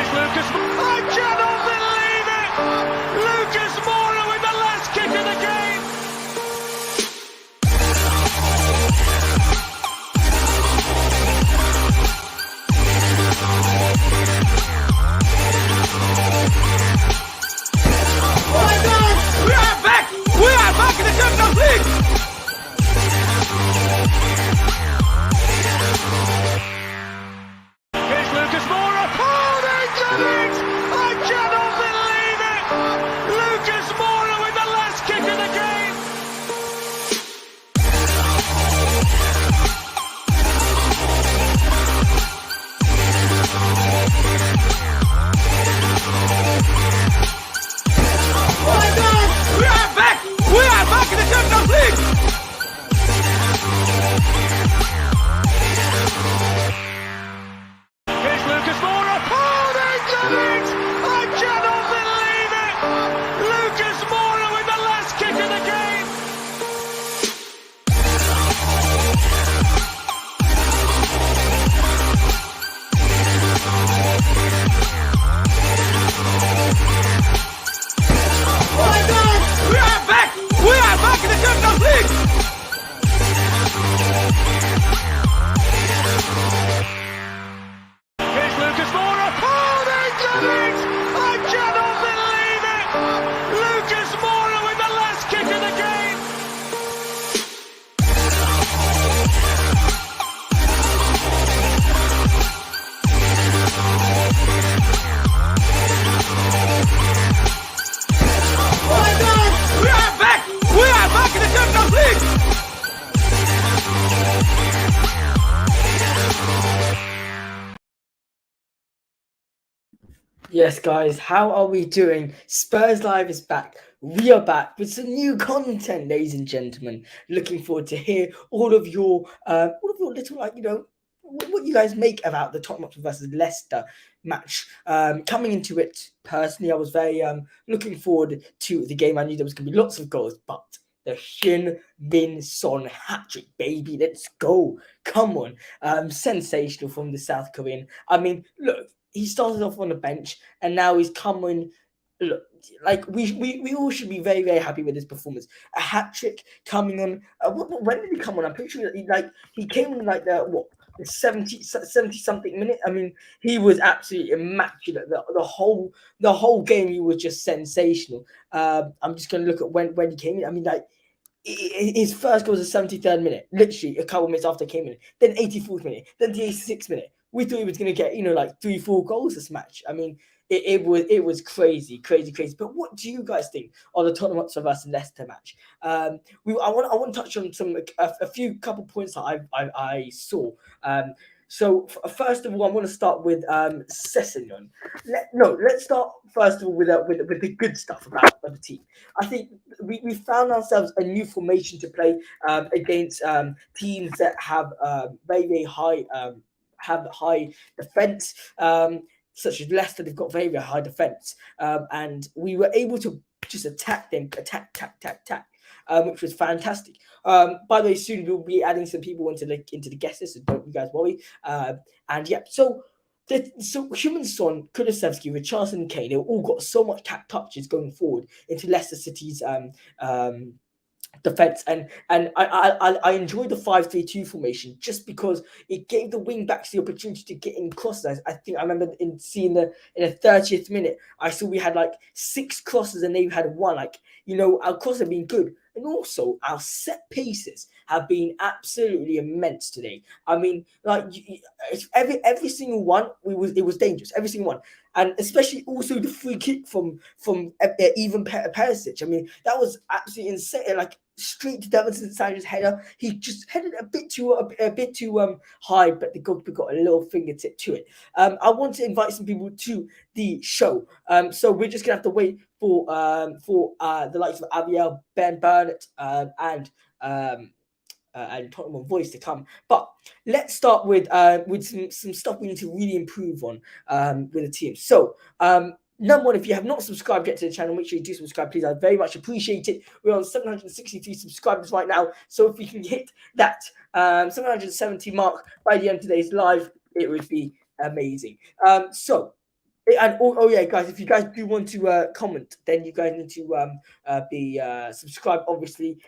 I cannot believe it! Lucas Moura with the last kick of the game! Oh my God! We are back! We are back in the Champions League! Here's Lucas Moura! Oh, they did it! I cannot believe it! Lucas Moura with the last kick of the game! Oh my God! We are back! We are back in the Champions League! Here's Lucas Moura. Oh, they did it! I cannot believe it! Lucas Moura with the last kick of the game! Oh my God! We are back! We are back in the Champions League! Here's Lucas Moura. Oh, they did it! I cannot believe it! Lucas Moura with the last kick of the game! Oh my God! We are back! We are back in the Champions League! Yes, guys, how are we doing? Spurs Live is back. We are back with some new content, ladies and gentlemen. Looking forward to hear all of your little, like, you know, what you guys make about the Tottenham Hotspur versus Leicester match. Coming into it, personally, I was very looking forward to the game. I knew there was going to be lots of goals, but the Heung Min Son hat-trick, baby. Let's go. Come on. Sensational from the South Korean. I mean, look, he started off on the bench and now he's coming. Look, like we all should be very, very happy with his performance. A hat-trick coming on. When did he come on? I'm pretty sure that he came in like the 70 something minute. I mean, he was absolutely immaculate. The whole game, he was just sensational. I'm just gonna look at when he came in. I mean, like, his first goal was the 73rd minute, literally a couple minutes after he came in. Then 84th minute, then the 86th minute. We thought he was going to get, like 3-4 goals this match. I mean, it was crazy. But what do you guys think of the Tottenham Hotspur versus Leicester match? I want to touch on a few couple points that I saw. So first of all, I want to start with Sessegnon. Let's start first of all with the good stuff about the team. I think we found ourselves a new formation to play against teams that have very, very high defense, such as Leicester. They've got very, very high defense, and we were able to just attack them, which was fantastic. By the way, soon we'll be adding some people into the guest list, so don't you guys worry. And yeah, so Heung Min Son, Kulisveski, Richarliosn, and Kane, they all got so much touches going forward into Leicester City's defense, and I enjoyed the 5-3-2 formation just because it gave the wing backs the opportunity to get in crosses. I think I remember seeing in the 30th minute, I saw we had like 6 crosses and they had 1. Like, our crosses have been good, and also our set pieces have been absolutely immense today. I mean, like, every single one, it was dangerous, every single one. And especially also the free kick from even Perisic. I mean, that was absolutely insane. Like, straight to Davinson Sanchez's header. He just headed a bit too high, but the goalkeeper got a little fingertip to it. I want to invite some people to the show. So we're just gonna have to wait for the likes of Aviel, Ben Burnett, and Tottenham Voice to come. But let's start with some stuff we need to really improve on with the team. So number one, if you have not subscribed yet to the channel, make sure you do subscribe, please. I'd very much appreciate it. We're on 763 subscribers right now, so if we can hit that 770 mark by the end of today's live, it would be amazing. So And yeah, guys, if you guys do want to comment, then you guys need to be subscribed, obviously.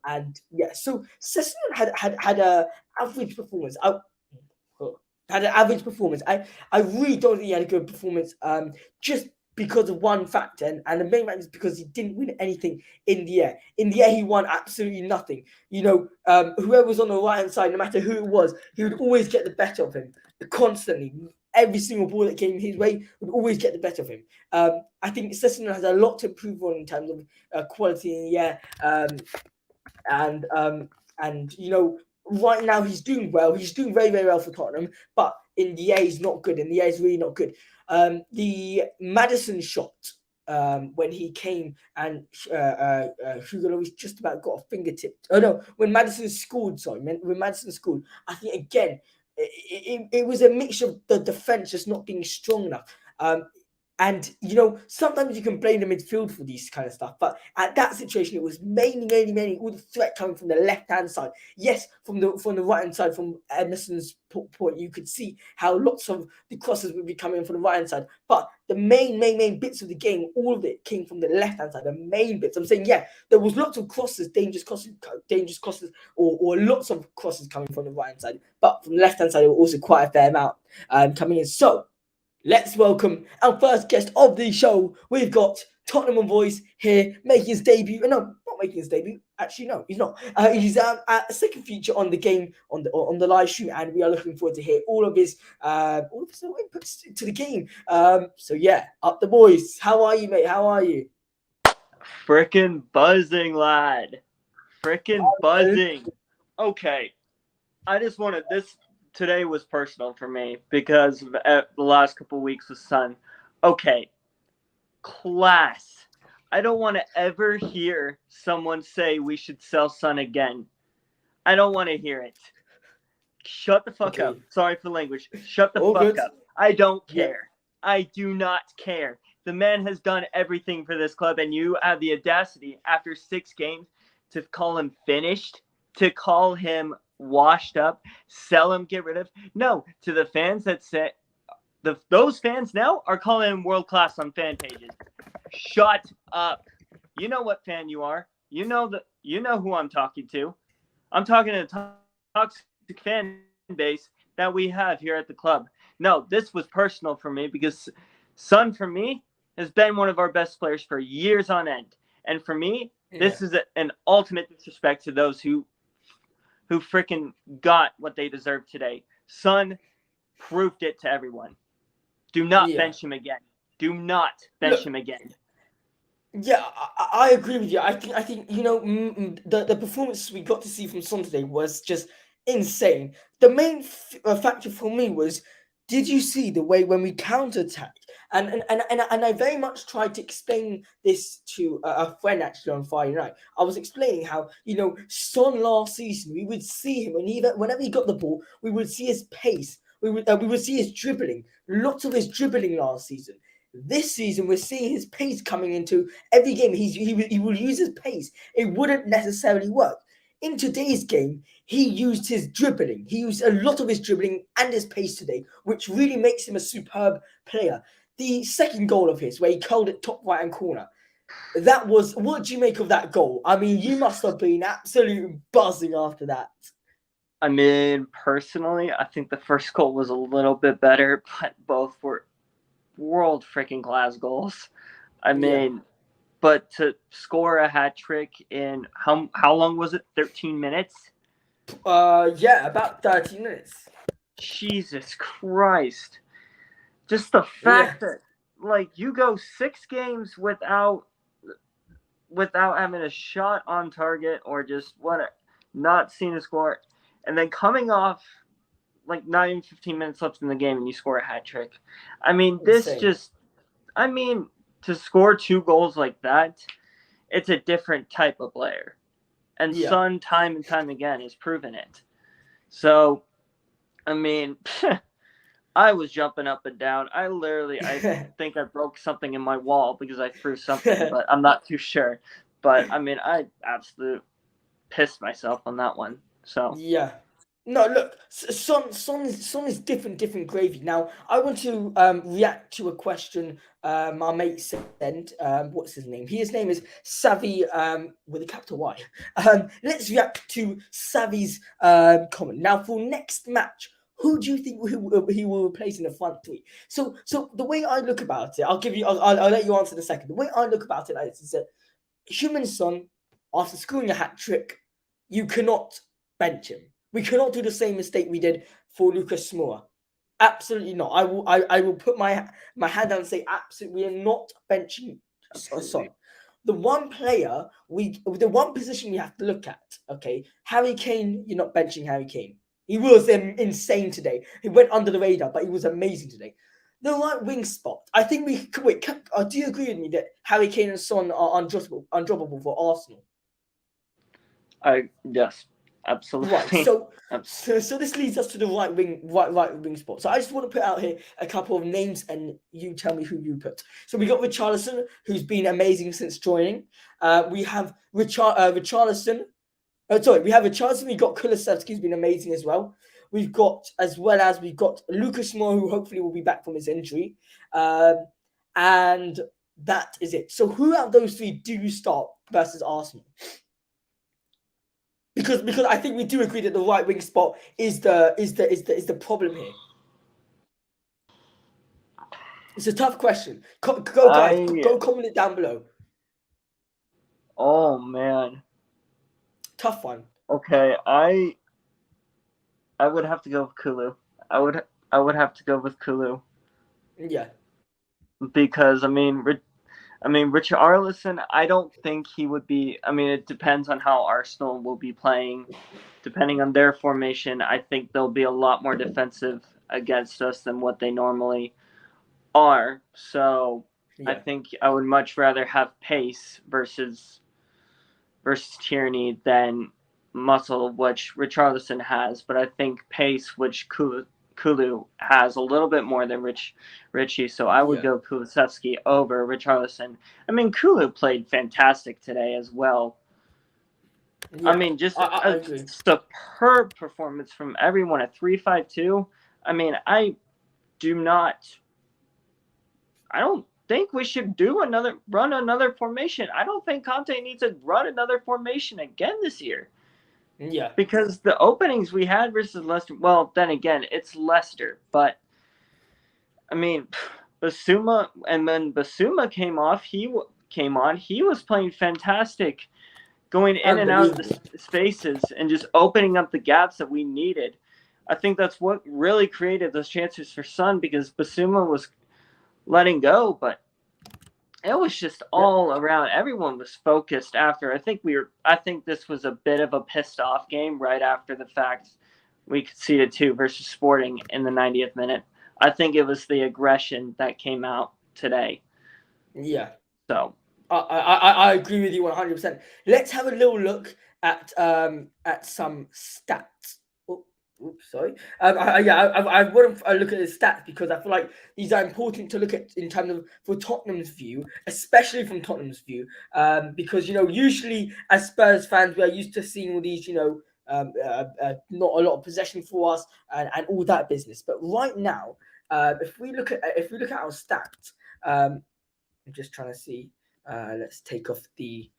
And yeah, so Sesson had a average performance. Had an average performance. I really don't think he had a good performance. Just because of one factor, and the main factor is because he didn't win anything in the air. In the air, he won absolutely nothing. Whoever was on the right hand side, no matter who it was, he would always get the better of him constantly. Every single ball that came his way would always get the better of him. I think Sessegnon has a lot to improve on in terms of quality in the air. And right now he's doing well. He's doing very, very well for Tottenham, but in the air he's not good. In the air he's really not good. The Maddison shot when he came and Hugo Lloris just about got a fingertip. Oh no, when Maddison scored. Sorry, when Maddison scored, I think again it was a mixture of the defense just not being strong enough. And sometimes you can blame the midfield for these kind of stuff, but at that situation, it was mainly all the threat coming from the left-hand side. Yes, from the right-hand side, from Emerson's point, you could see how lots of the crosses would be coming from the right-hand side. But the main bits of the game, all of it came from the left-hand side. The main bits. I'm saying, yeah, there was lots of crosses, dangerous crosses, or lots of crosses coming from the right-hand side. But from the left-hand side, there were also quite a fair amount coming in. So let's welcome our first guest of the show. We've got Tottenham Voice here making his debut. No, not making his debut. Actually, no, he's not. He's a second feature on the game on the live stream, and we are looking forward to hear all of his inputs to the game. So yeah, up the boys. How are you, mate? How are you? Frickin' buzzing, lad. Frickin' buzzing. Okay, I just wanted this. Today was personal for me because the last couple of weeks with Son. Okay, class. I don't want to ever hear someone say we should sell Son again. I don't want to hear it. Shut the fuck up. Sorry for language. Shut the fuck up. I don't care. Yeah. I do not care. The man has done everything for this club, and you have the audacity after 6 games to call him finished, to call him washed up, sell him, get rid of. No, to the fans that say those fans now are calling him world class on fan pages. Shut up. You know what fan you are. You know who I'm talking to. I'm talking to the toxic fan base that we have here at the club. No, this was personal for me because Son for me has been one of our best players for years on end. And for me, this is an ultimate disrespect to those who freaking got what they deserve today. Son proved it to everyone. Do not bench him again. Do not bench him again. Yeah, I agree with you. I think the performance we got to see from Son today was just insane. The main factor for me was, did you see the way when we counterattacked? And I very much tried to explain this to a friend actually on Friday night. I was explaining how Son last season we would see him, and whenever he got the ball, we would see his pace. We would see his dribbling. Lots of his dribbling last season. This season, we're seeing his pace coming into every game. He will use his pace. It wouldn't necessarily work. In today's game, he used his dribbling. He used a lot of his dribbling and his pace today, which really makes him a superb player. The second goal of his, where he curled it top right-hand corner, that was, what do you make of that goal? I mean, you must have been absolutely buzzing after that. I mean, personally, I think the first goal was a little bit better, but both were world freaking class goals. I mean, but to score a hat trick in how long was it? 13 minutes? About 13 minutes. Jesus Christ. Just the fact that you go 6 games without having a shot on target or just not seeing a score, and then coming off not even 15 minutes left in the game and you score a hat trick. I mean, to score 2 goals like that, it's a different type of player. And Son, time and time again, has proven it. So, I mean, I was jumping up and down. I think I broke something in my wall because I threw something, but I'm not too sure. But, I mean, I absolutely pissed myself on that one. So, yeah. No, look, Son is different gravy. Now, I want to react to a question my mate sent. What's his name? His name is Savvy with a capital Y. Let's react to Savvy's comment. Now, for next match, who do you think he will replace in the front three? So the way I look about it, I'll let you answer in a second. The way I look about it like this is that Heung Min Son, after scoring a hat trick, you cannot bench him. We cannot do the same mistake we did for Lucas Moura. Absolutely not. I will put my hand down and say absolutely we are not benching Son. The one position we have to look at, okay, Harry Kane, you're not benching Harry Kane. He was insane today. He went under the radar, but he was amazing today. The right wing spot. I think do you agree with me that Harry Kane and Son are undroppable for Arsenal? Yes, absolutely. Right. So this leads us to the right wing spot. So I just want to put out here a couple of names, and you tell me who you put. So we got Richarlison, who's been amazing since joining. We have Richarlison. We have Richarlison. We got Kulisevski, who's been amazing as well. We've got Lucas Moura, who hopefully will be back from his injury. And that is it. So who out of those three do you start versus Arsenal? Because I think we do agree that the right wing spot is the problem here. It's a tough question. Go guys, go comment it down below. Oh man, tough one. Okay, I would have to go with Kulu. I would have to go with Kulu. Yeah. Because Richarlison, I don't think he would be. I mean, it depends on how Arsenal will be playing. Depending on their formation, I think they'll be a lot more defensive against us than what they normally are. So I think I would much rather have pace versus Tierney than muscle, which Richarlison has. But I think pace, which Kulu has a little bit more than Richie, so I would go Kulisevski over Richarlison. I mean, Kulu played fantastic today as well. Yeah, I mean, just a superb performance from everyone at 3-5-2. I mean, I don't think we should run another formation. I don't think Conte needs to run another formation again this year. Yeah. Because the openings we had versus Leicester, well, then again, it's Leicester. But, I mean, Basuma, and then Basuma came on. He was playing fantastic, going in and out of the spaces and just opening up the gaps that we needed. I think that's what really created those chances for Son, because Basuma was letting go, but it was just all around. Everyone was focused after. I think this was a bit of a pissed off game right after the fact we conceded 2 versus Sporting in the 90th minute. I think it was the aggression that came out today. Yeah. So I agree with you 100%. Let's have a little look at some stats. Oops, sorry. I want to look at the stats because I feel like these are important to look at in terms of for Tottenham's view, especially from Tottenham's view, because usually as Spurs fans we are used to seeing all these not a lot of possession for us and all that business. But right now, if we look at our stats, I'm just trying to see. Let's take off the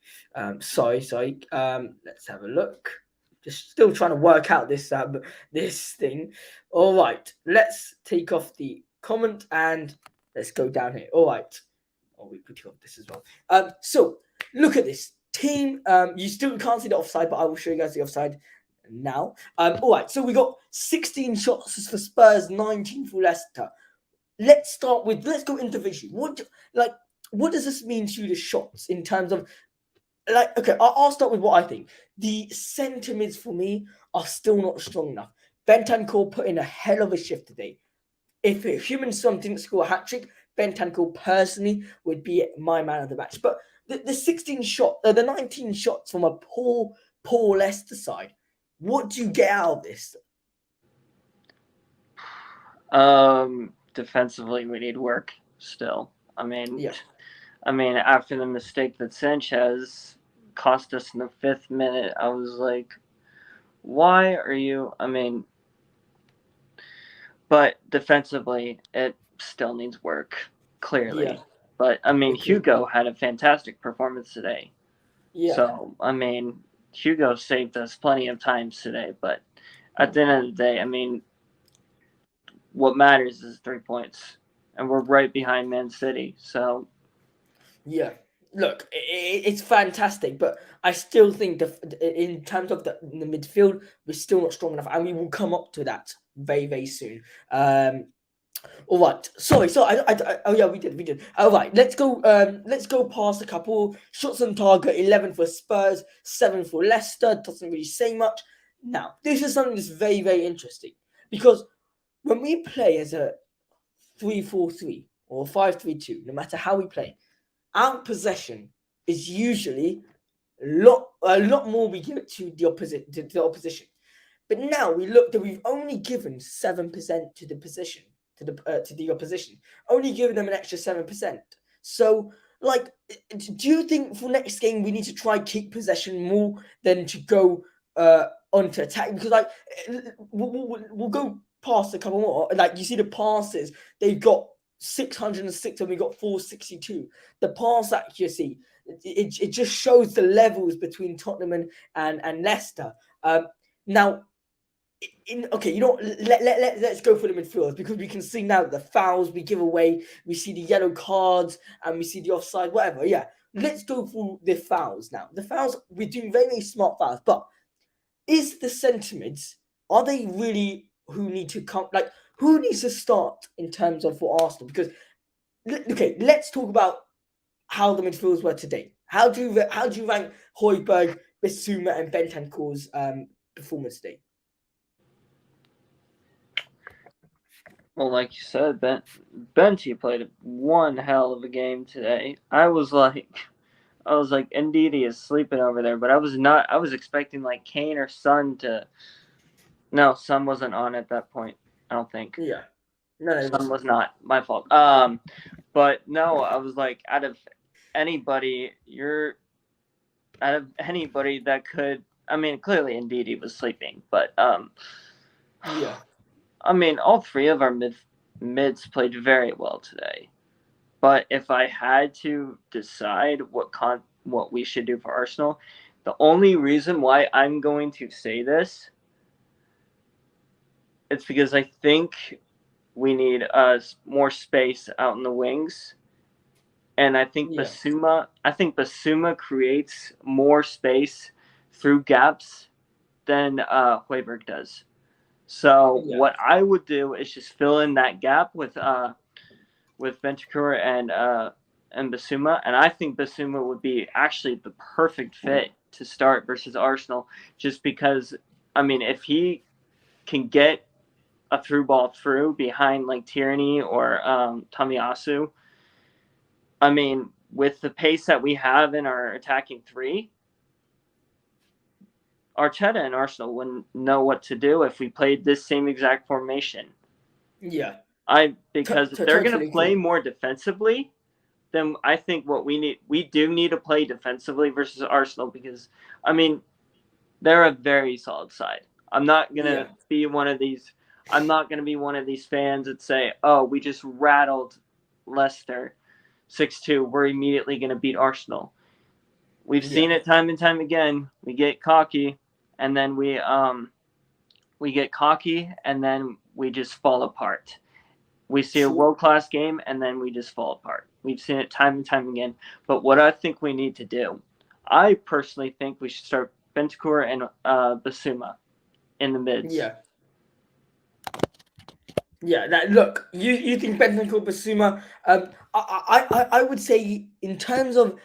sorry. Let's have a look. Just still trying to work out this thing. All right, let's take off the comment and let's go down here. All right. Oh, we put off this as well. So look at this team. You still can't see the offside, but I will show you guys the offside now. All right. So we got 16 shots for Spurs, 19 for Leicester. Let's go individually. What does this mean to you, the shots, in terms of okay, I'll start with what I think. The centre mids for me are still not strong enough. Bentancar put in a hell of a shift today. If Heung Min Son didn't score a hat-trick, Bentancar personally would be my man of the match. But the 19 shots from a poor Leicester side, what do you get out of this? Defensively, we need work still. I mean, after the mistake that Sanchez cost us in the 5th minute, I was like, why are you? But defensively, it still needs work, clearly. Yeah. But Agreed. Hugo had a fantastic performance today. Yeah. So Hugo saved us plenty of times today. But at the end of the day, what matters is 3 points, and we're right behind Man City. So Yeah. Look, it's fantastic, but I still think in terms of the midfield, we're still not strong enough, and we will come up to that very, very soon. All right. Sorry. So oh yeah, we did. All right. Let's go. Let's go past a couple shots on target. 11 for Spurs, 7 for Leicester. Doesn't really say much. Now, this is something that's very, very interesting because when we play as a 3-4-3 or 5-3-2, no matter how we play, our possession is usually a lot more we give it to the opposition. But now we look that we've only given 7% to the position to the opposition, only giving them an extra 7%. So, like, do you think for next game we need to try keep possession more than to go onto attack? Because like we'll go past a couple more. Like you see the passes, they've got 606 and we got 462. The pass accuracy, it just shows the levels between Tottenham and Leicester. Now, let's go for the midfielders because we can see now the fouls we give away, we see the yellow cards, and we see the offside, whatever. Yeah, let's go for the fouls now. The fouls, we're doing very, very smart fouls, but is the sentiments, are they really who need to come? Like, who needs to start in terms of for Arsenal? Because, okay, let's talk about how the midfielders were today. How do you rank Højbjerg, Bissouma, and Bentancour's performance today? Well, like you said, Benty played one hell of a game today. I was like, Ndidi is sleeping over there, but I was not. I was expecting like Kane or Son to. No, Son wasn't on at that point. I don't think. Yeah, no, Son was not. My fault. But no, I was like, out of anybody that could. Clearly Ndidi was sleeping, but yeah. all three of our mids played very well today. But if I had to decide what we should do for Arsenal, the only reason why I'm going to say this, it's because I think we need more space out in the wings, and I think Basuma creates more space through gaps than Højbjerg does. So what I would do is just fill in that gap with Bentancar and Basuma, and I think Basuma would be actually the perfect fit to start versus Arsenal, just because if he can get a through ball through behind like Tierney or Tomiyasu, with the pace that we have in our attacking three, Arteta and Arsenal wouldn't know what to do if we played this same exact formation. Yeah. Because if they're going to play more defensively, then I think we do need to play defensively versus Arsenal because, they're a very solid side. I'm not going to be one of these. I'm not going to be one of these fans that say, "Oh, we just rattled Leicester 6-2. We're immediately going to beat Arsenal." We've seen it time and time again. We get cocky, and then we just fall apart. We see a world-class game, and then we just fall apart. We've seen it time and time again. But what I think we need to do, I personally think we should start Bentancar and Basuma in the mids. Look, you think Bentancar, Basuma? I would say in terms of,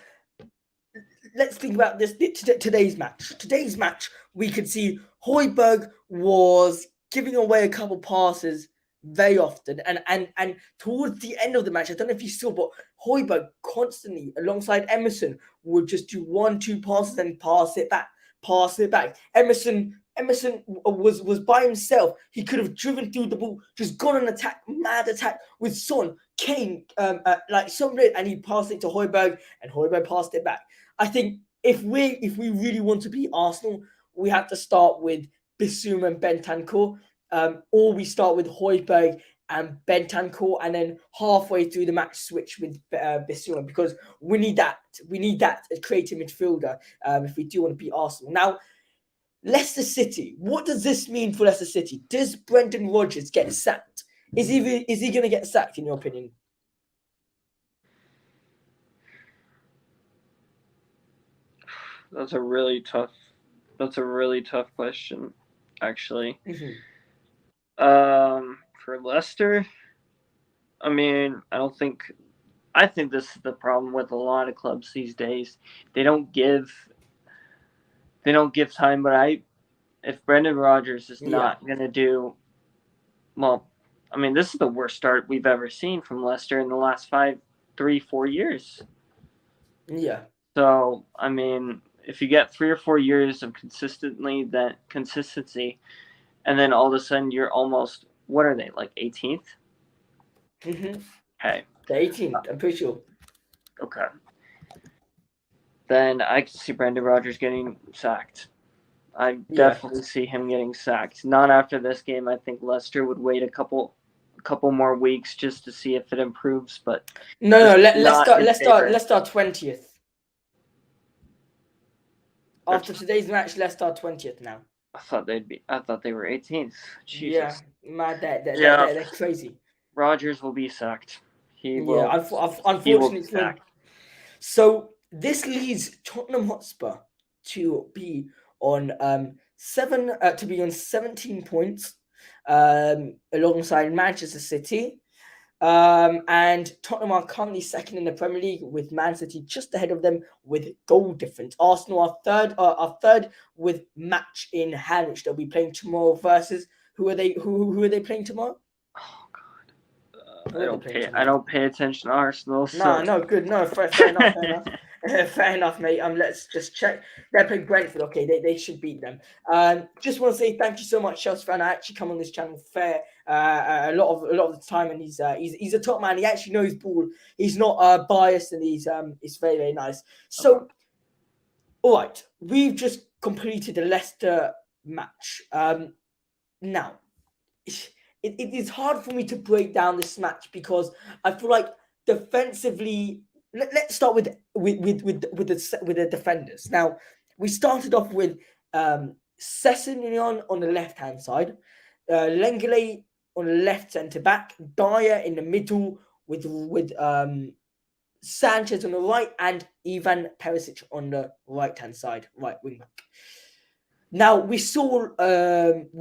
let's think about this today's match. Today's match, we could see Højbjerg was giving away a couple passes very often, and towards the end of the match, I don't know if you saw, but Højbjerg constantly alongside Emerson would just do 1-2 passes and pass it back. Emerson was by himself. He could have driven through the ball, just gone on mad attack with Son, Kane, like so red, and he passed it to Højbjerg, and Højbjerg passed it back. I think if we really want to beat Arsenal, we have to start with Bissouma and Bentancourt, or we start with Højbjerg and Bentancourt, and then halfway through the match switch with Bissouma, because we need that. We need that creative midfielder if we do want to beat Arsenal. Now, Leicester City. What does this mean for Leicester City? Does Brendan Rodgers get sacked? Is he going to get sacked, in your opinion? That's a really tough question, actually. For Leicester, I mean, I think this is the problem with a lot of clubs these days. They don't give time, but if Brendan Rodgers is not going to do well, I mean, this is the worst start we've ever seen from Leicester in the last 4 years. Yeah. So, I mean, if you get 3 or 4 years of consistency, and then all of a sudden you're almost, what are they, like 18th? Mm-hmm. Okay. The 18th, I'm pretty sure. Okay. Then I can see Brendan Rodgers getting sacked. I definitely see him getting sacked. Not after this game. I think Leicester would wait a couple more weeks just to see if it improves. But no, let's start 20th. After today's match, let's start 20th now. I thought they were 18th. Jesus. Yeah, mad. They're crazy. Rodgers will be sacked. He will. Yeah, unfortunately. So this leads Tottenham Hotspur to be on 17 points, alongside Manchester City. And Tottenham are currently second in the Premier League, with Man City just ahead of them with goal difference. Arsenal are third with match in hand, which they'll be playing tomorrow versus who are they playing tomorrow? Oh God, I don't pay attention to Arsenal. So. No, good, no, fair enough. Fair enough, mate. Let's just check. They're playing Brentford. Okay, they should beat them. Just want to say thank you so much, Chelsea fan. I actually come on this channel a lot of the time, and he's a top man. He actually knows ball. He's not biased, and he's very, very nice. So, all right, we've just completed the Leicester match. Now, it is hard for me to break down this match because I feel like defensively. Let's start with the defenders. Now, we started off with Sessegnon on the left hand side, Lenglet on the left centre back, Dyer in the middle with Sanchez on the right, and Ivan Perisic on the right hand side, right wing back. Now we saw Ivan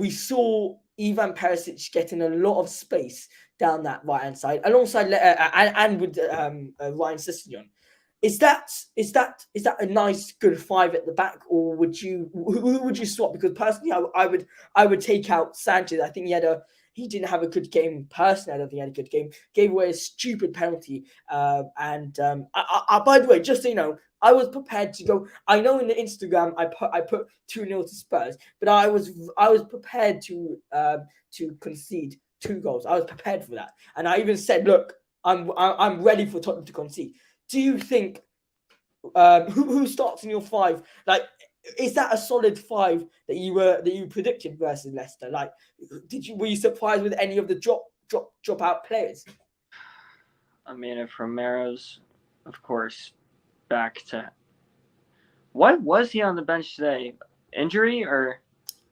Perisic getting a lot of space down that right hand side, alongside and with Ryan Sessegnon. Is that a nice good five at the back, or who would you swap? Because personally, I would take out Sanchez. I think he didn't have a good game. Personally, I don't think he had a good game. Gave away a stupid penalty. By the way, just so you know, I was prepared to go. I know in the Instagram I put 2-0 to Spurs, but I was prepared to concede 2 goals. I was prepared for that, and I even said, look, I'm ready for Tottenham to concede. Do you think who starts in your 5? Like, is that a solid 5 that you predicted versus Leicester? Like, were you surprised with any of the drop out players? I mean, if Romero's, of course, back to. Why was he on the bench today? Injury or?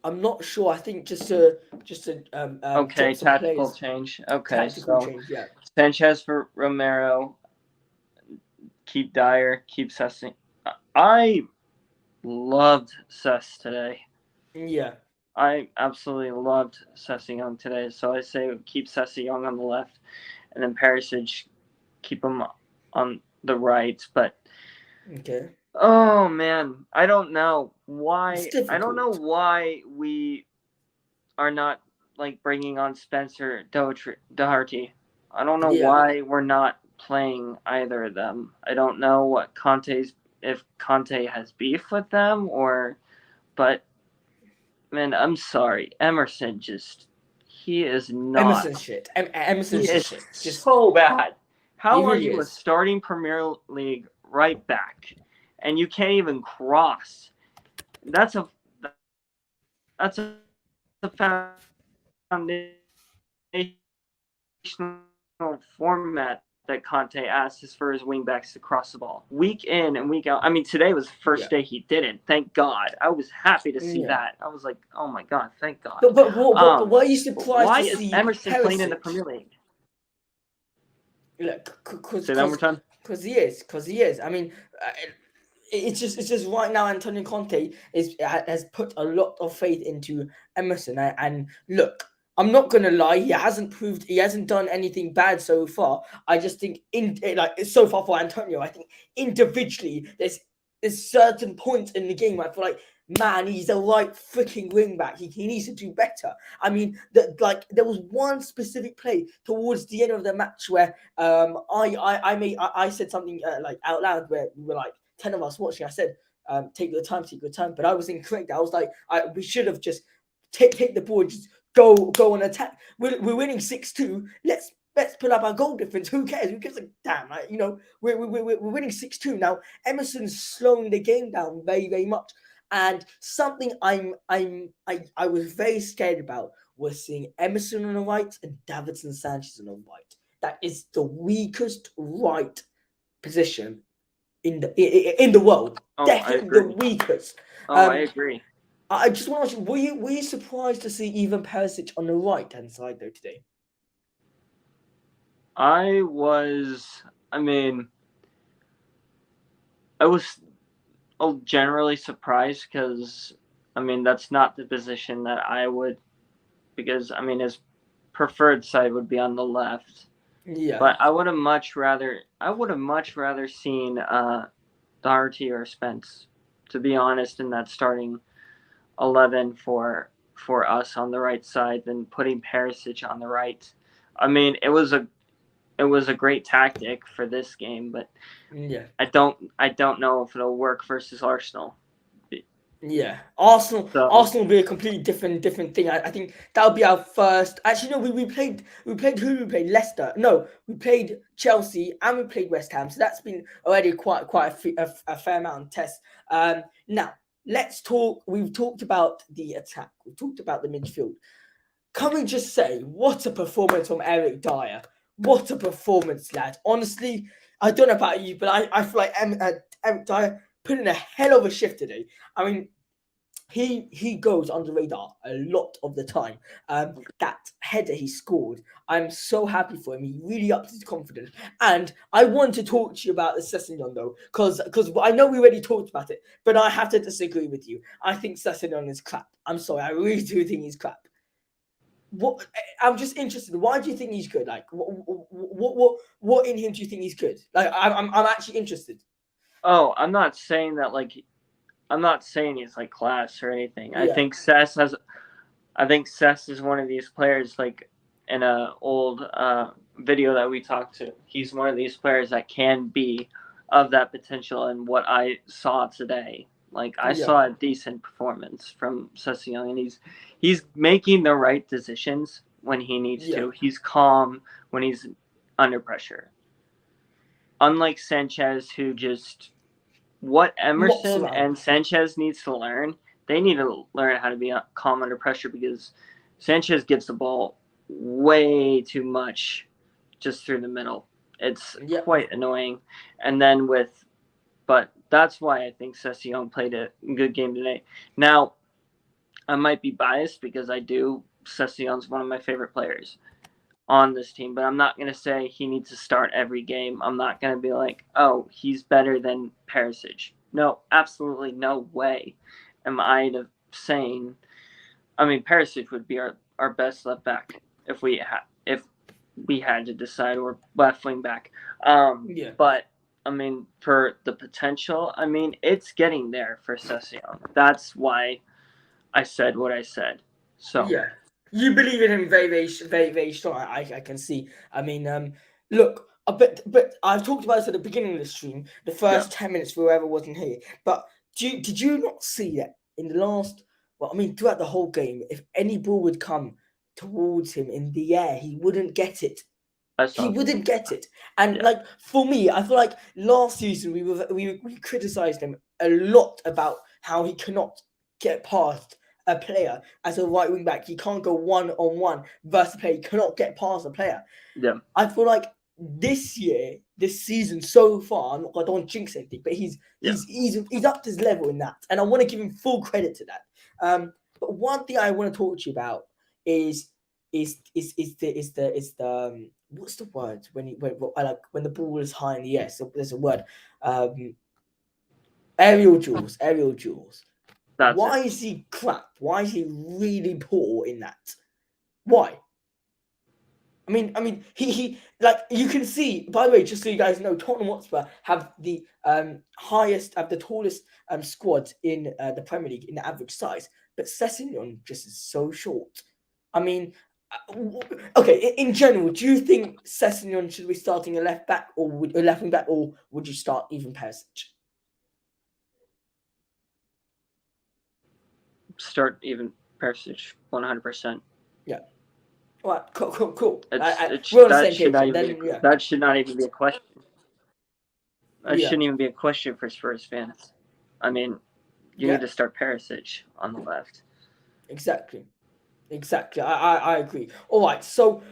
I'm not sure. I think just a okay, tactical change. Okay, change, yeah. Sanchez for Romero. Keep Dyer. Keep Sessegnon. I loved Sess today. Yeah. I absolutely loved Sessegnon today. So I say keep Sessegnon on the left, and then Perisic, keep him on the right. But okay. Oh man, I don't know why. I don't know why we are not like bringing on Spencer Doherty. I don't know why we're not playing either of them. I don't know if Conte has beef with them but man, I'm sorry, Emerson he is not. Emerson's shit. Emerson's shit. Just so bad. How are you a starting Premier League right back and you can't even cross? That's a format that Conte asks is for his wingbacks to cross the ball week in and week out. I mean, today was the first day he didn't. Thank God. I was happy to see that. I was like, oh my God, thank God. But why are you surprised why to is see Emerson playing in the Perisic? Premier League? Look, Say that one more time. Because he is. I mean, it's just right now. Antonio Conte has put a lot of faith into Emerson, and look, I'm not gonna lie, he hasn't done anything bad so far. I just think so far for Antonio, I think individually there's certain points in the game where I feel like, man, he's a right freaking wing back. He needs to do better. I mean, there was one specific play towards the end of the match where I said something out loud where we were like 10 of us watching. I said, take your time, but I was incorrect. I was like, we should have just take the ball and just go on attack. We're winning 6-2. Let's pull up our goal difference. Who cares? Who gives a damn? We're winning 6-2 now. Emerson's slowing the game down very, very much. And something I was very scared about was seeing Emerson on the right and Davinson Sanchez on the right. That is the weakest right position in the world. Definitely the weakest. I agree. I just want to ask you, were you surprised to see even Perisic on the right hand side though today? I was generally surprised because that's not the position that I would, because his preferred side would be on the left. Yeah. But I would have much rather seen Doherty or Spence, to be honest, in that starting 11 for us on the right side than putting Perisic on the right. It was a great tactic for this game, but yeah, I don't know if it'll work versus Arsenal. Yeah, Arsenal will be a completely different thing. I think that'll be our first. Actually, no, we played who we played Leicester. No, we played Chelsea and we played West Ham. So that's been already quite a fair amount of tests. Now let's talk. We've talked about the attack. We've talked about the midfield. Can we just say what a performance from Eric Dyer? What a performance, lad! Honestly, I don't know about you, but I feel like Eric Dyer put in a hell of a shift today. I mean, he goes under the radar a lot of the time. That header he scored, I'm so happy for him. He really upped his confidence. And I want to talk to you about the Sessegnon though, because I know we already talked about it, but I have to disagree with you. I think Sessegnon is crap. I'm sorry, I really do think he's crap. I'm just interested. Why do you think he's good? Like, what in him do you think he's good? Like, I'm actually interested. Oh, I'm not saying he's like class or anything. Yeah. I think Cess is one of these players, like in a old video that we talked to. He's one of these players that can be of that potential, and what I saw today. Like I saw a decent performance from Sessegnon, and he's making the right decisions when he needs to. He's calm when he's under pressure. Unlike Sanchez, who just what Emerson and Sanchez needs to learn, they need to learn how to be calm under pressure, because Sanchez gets the ball way too much just through the middle. It's quite annoying. And then but that's why I think Sessegnon played a good game today. Now, I might be biased because Sessegnon's one of my favorite players on this team, but I'm not going to say he needs to start every game. I'm not going to be like, oh, he's better than Perisic. No, absolutely no way am I saying. Perisic would be our best left back if we had to decide, or left wing back. But for the potential, it's getting there for Sessegnon. That's why I said what I said. So yeah, you believe in him very, very, very, very strong. I can see. Look, but I've talked about this at the beginning of the stream. The first 10 minutes, whoever wasn't here. But did you not see that in the last? Well, throughout the whole game, if any ball would come towards him in the air, he wouldn't get it. He wouldn't get it. And like for me, I feel like last season we criticized him a lot about how he cannot get past a player as a right wing back. You can't go 1-on-1 versus a player. You cannot get past a player. Yeah. I feel like this season so far, I don't want to jinx anything, but he's up to his level in that, and I want to give him full credit to that. But one thing I want to talk to you about is the what's the word when the ball is high in the air? So there's a word, aerial duels. Why is he crap? Why is he really poor in that? Why? I mean, he like you can see. By the way, just so you guys know, Tottenham Hotspur have the tallest squad in the Premier League in the average size, but Sessegnon just is so short. I mean, okay. In general, do you think Sessegnon should be starting a left wing back, or would you start even Perisic? Start even Perisic, 100%. Yeah. All right, cool. That should not even be a question. That shouldn't even be a question for Spurs fans. I mean, you need to start Perisic on the left. Exactly. I agree. All right, so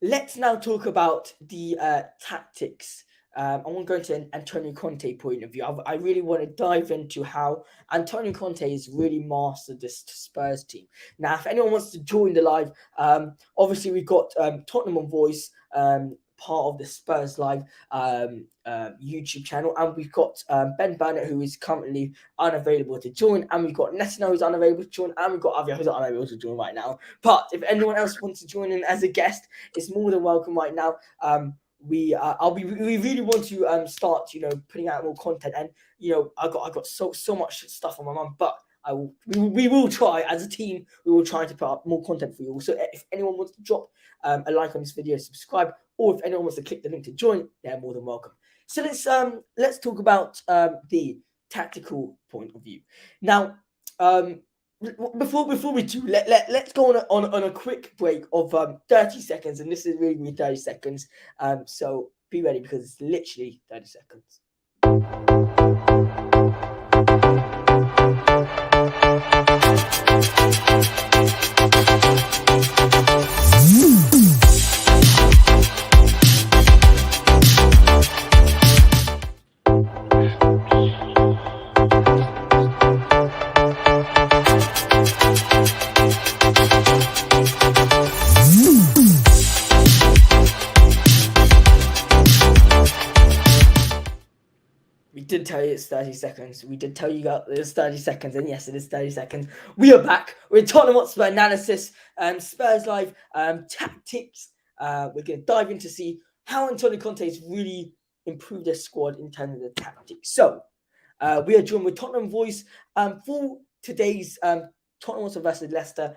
let's now talk about the tactics. I want to go into an Antonio Conte point of view. I really want to dive into how Antonio Conte has really mastered this Spurs team. Now, if anyone wants to join the live, obviously we've got Tottenham on Voice, part of the Spurs Live YouTube channel, and we've got Ben Burnett, who is currently unavailable to join, and we've got Nessino, who's unavailable to join, and we've got Avia, who's unavailable to join right now. But if anyone else wants to join in as a guest, it's more than welcome right now. We really want to start, putting out more content, and I got so much stuff on my mind, but we will try as a team. We will try to put up more content for you all. So if anyone wants to drop a like on this video, subscribe, or if anyone wants to click the link to join, they're more than welcome. So let's talk about the tactical point of view. Now, before we do, let's go on a quick break of 30 seconds, and this is really 30 seconds. So be ready, because it's literally 30 seconds. We did tell you it's 30 seconds. We did tell you it's 30 seconds. And yes, it is 30 seconds. We are back with Tottenham Hotspur analysis, Spurs Live tactics. We're going to dive in to see how Antonio Conte has really improved their squad in terms of the tactics. So we are joined with Tottenham Voice for today's Tottenham Hotspur versus Leicester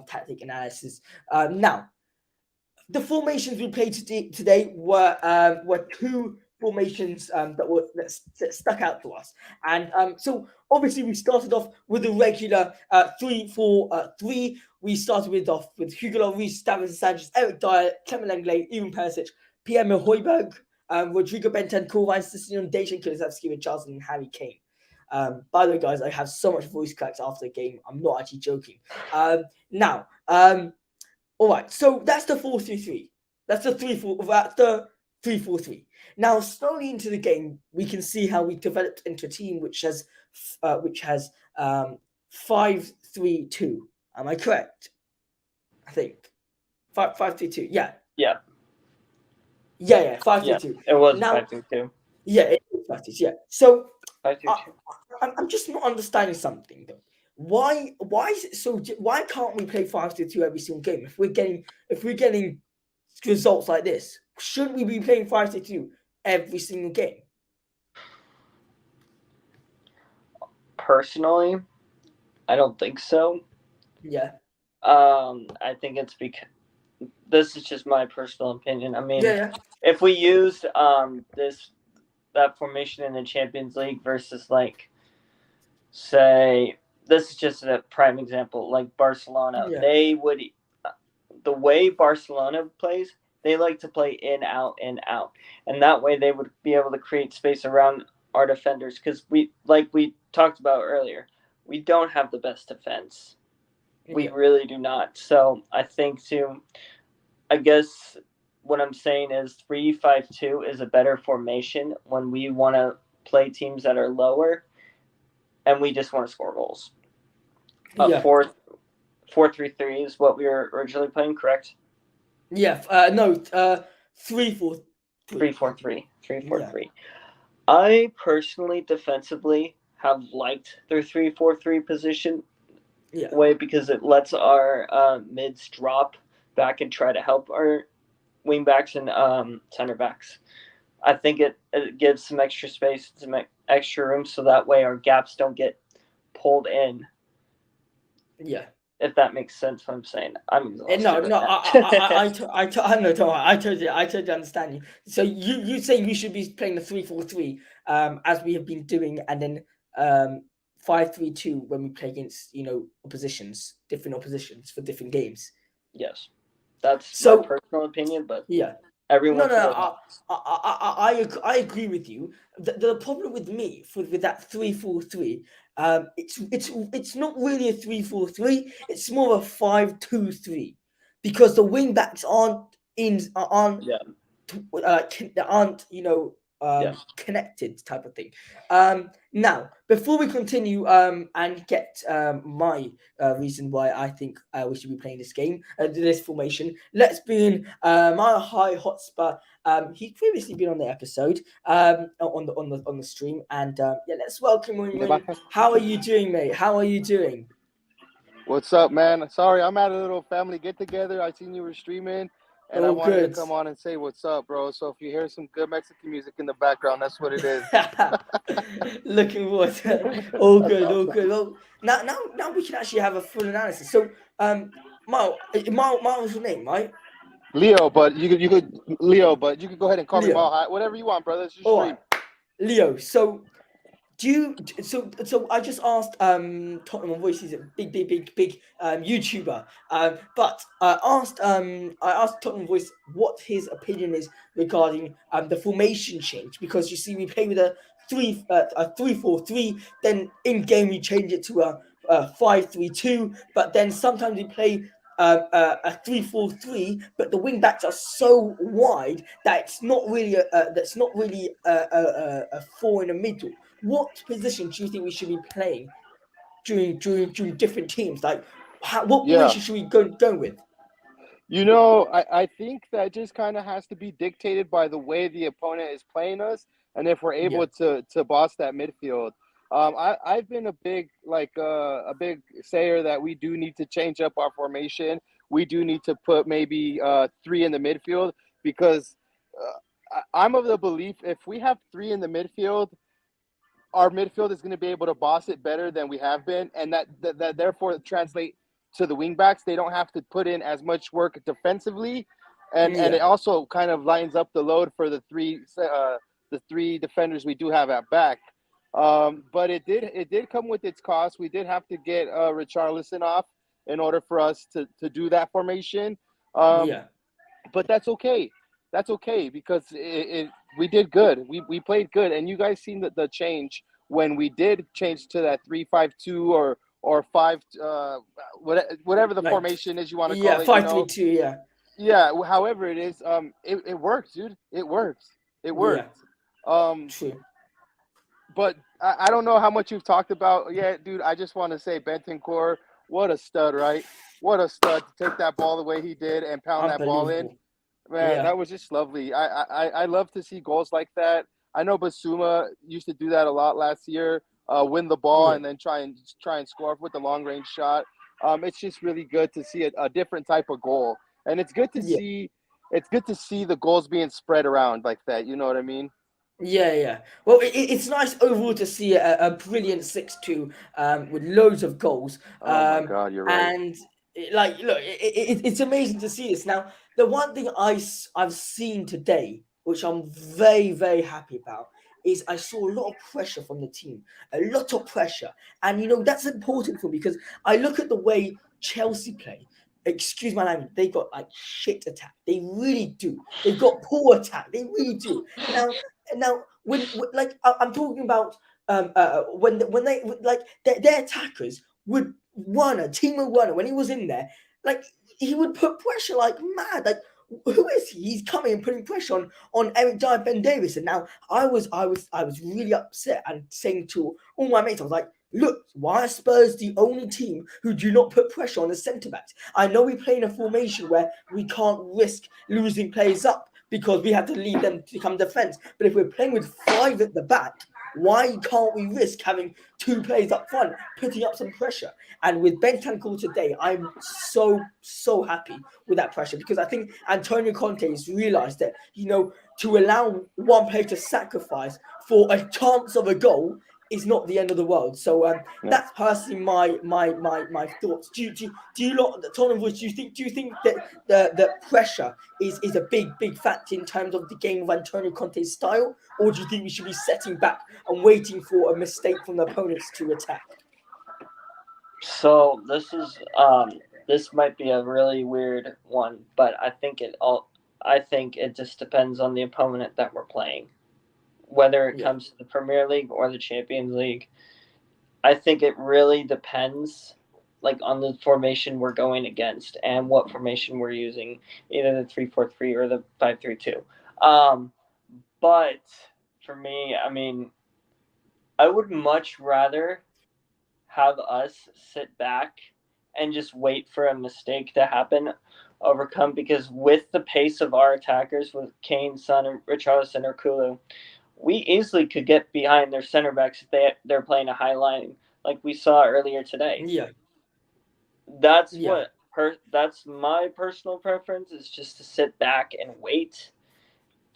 tactic analysis. Now, the formations we played today were two formations that stuck out to us, and so obviously we started off with a regular 3-4-3. We started with Hugo Lloris, Davinson Sanchez, Eric Dyer, Clement Lenglet, Ivan Perisic, Pierre-Emile Højbjerg, Rodrigo Bentancar, Richarliosn and Dejan Kulisveski, Richarlison and Harry Kane. By the way, guys, I have so much voice cracks after the game. I'm not actually joking. Now, all right, so that's the 4-3-3. That's the 3-4-3. Now, slowly into the game, we can see how we developed into a team which has 5-3-2. Am I correct? I think 5-3-2. Yeah. 5-3-2. It was 5-3-2. Yeah, it was 5-3-2. Yeah. So 5-3-2. I'm just not understanding something though. Why is it so? Why can't we play 5-2 every single game if we're getting results like this? Shouldn't we be playing 5-2 every single game? Personally, I don't think so. Yeah. I think it's because this is just my personal opinion. I mean, if we used that formation in the Champions League versus, like, say, this is just a prime example, like Barcelona, they would, the way Barcelona plays, they like to play in, out, and that way they would be able to create space around our defenders, because we talked about earlier, we don't have the best defense. We Yeah. really do not. So I think I guess what I'm saying is 3-5-2 is a better formation when we want to play teams that are lower and we just want to score goals. Yeah. 4-3-3 is what we were originally playing, correct? Yeah. No. 3-4-3. 3-4-3. Yeah. 3-4-3. I personally, defensively, have liked their 3-4-3 position Yeah. way because it lets our mids drop back and try to help our wing backs and center backs. I think it gives some extra space, some extra room, so that way our gaps don't get pulled in. Yeah. If that makes sense, what I'm saying. I'm exhausted. No, right no, now. I know, don't worry, I totally understand you. So you say we should be playing the 3-4-3, as we have been doing, and then 5-3-2 when we play against different oppositions for different games. Yes, that's So my personal opinion, but yeah, everyone. no, I agree with you. The problem with me with that 3-4-3, it's not really a 3-4-3. It's more of a 5-2-3, because the wing backs aren't Yeah. aren't Yeah. connected type of thing. Now before we continue and get my reason why I think we should be playing this game, this formation, let's bring my high Hotspur. He's previously been on the episode on the stream, and yeah, let's welcome him. How are you doing, mate? How are you doing? What's up, man? Sorry, I'm at a little family get together. I seen you were streaming, and I Oh, wanted to good. come on and say what's up, bro. So if you hear some good Mexican music in the background, that's what it is. Looking forward to it. All good, all good. Well, now we can actually have a full analysis. So, Mal, was your name, right? Leo, but you could go ahead and call me Leo. Mal. Whatever you want, brother. It's your All stream. right, Leo. So, so I just asked Tottenham Voice. He's a big YouTuber. But I asked Tottenham Voice what his opinion is regarding the formation change, because you see we play with a 3-4-3. Then in game we change it to a 5-3-2. But then sometimes we play a 3-4-3, but the wing backs are so wide that it's not really a four in the middle. What position do you think we should be playing during different teams? Like, what Yeah. position should we go with? I think that just kind of has to be dictated by the way the opponent is playing us, and if we're able to boss that midfield. I've been a big sayer that we do need to change up our formation. We do need to put maybe 3 in the midfield, because I'm of the belief if we have 3 in the midfield, our midfield is going to be able to boss it better than we have been, and that therefore translate to the wing backs. They don't have to put in as much work defensively, and it also kind of lines up the load for the three defenders we do have at back. But it did come with its cost. We did have to get Richarliosn off in order for us to do that formation. But that's okay. That's okay, because we did good. We played good, and you guys seen the change when we did change to that 3-5-2 or 5 whatever the formation is you want to call it. 5-3-2. Yeah. However it is, it works, dude. It works. It works. True. But I don't know how much you've talked about. Yeah, dude. I just want to say Bentancar, what a stud, right? What a stud to take that ball the way he did and pound that ball in. Man, that was just lovely. I love to see goals like that. I know Basuma used to do that a lot last year, win the ball and then try and score with the long range shot. It's just really good to see a different type of goal, and it's good to see. It's good to see the goals being spread around like that. You know what I mean? Yeah. Well, it's nice overall to see a brilliant 6-2 with loads of goals. Oh my God, you're right. And look, it's amazing to see this. Now, the one thing I've seen today, which I'm very, very happy about, is I saw a lot of pressure from the team, a lot of pressure, and that's important for me, because I look at the way Chelsea play. Excuse my language, they got like shit attack. They really do. They've got poor attack. They really do. Now, when like I'm talking about when they like their attackers would Timo Werner, when he was in there, like he would put pressure like mad. Like who is he? He's coming and putting pressure on Eric Dyer, Ben Davis, and now I was really upset and saying to all my mates, I was like, look, why are Spurs the only team who do not put pressure on the centre backs? I know we play in a formation where we can't risk losing players up because we have to leave them to come defence. But if we're playing with 5 at the back, why can't we risk having 2 players up front, putting up some pressure? And with Bentancar today, I'm so happy with that pressure because I think Antonio Conte has realised that, to allow one player to sacrifice for a chance of a goal is not the end of the world. So that's personally my thoughts. Do you lot, Tottenham voice? Do you think that the pressure is a big factor in terms of the game of Antonio Conte's style, or do you think we should be setting back and waiting for a mistake from the opponents to attack? So this might be a really weird one, but I think it just depends on the opponent that we're playing. Whether it comes to the Premier League or the Champions League, I think it really depends, on the formation we're going against and what formation we're using, either the 3-4-3 or the 5-3-2. But for me, I mean, I would much rather have us sit back and just wait for a mistake to happen, overcome, because with the pace of our attackers, with Kane, Son, and Richarliosn or Kulu, we easily could get behind their center backs if they're playing a high line like we saw earlier today. Yeah. That's my personal preference, is just to sit back and wait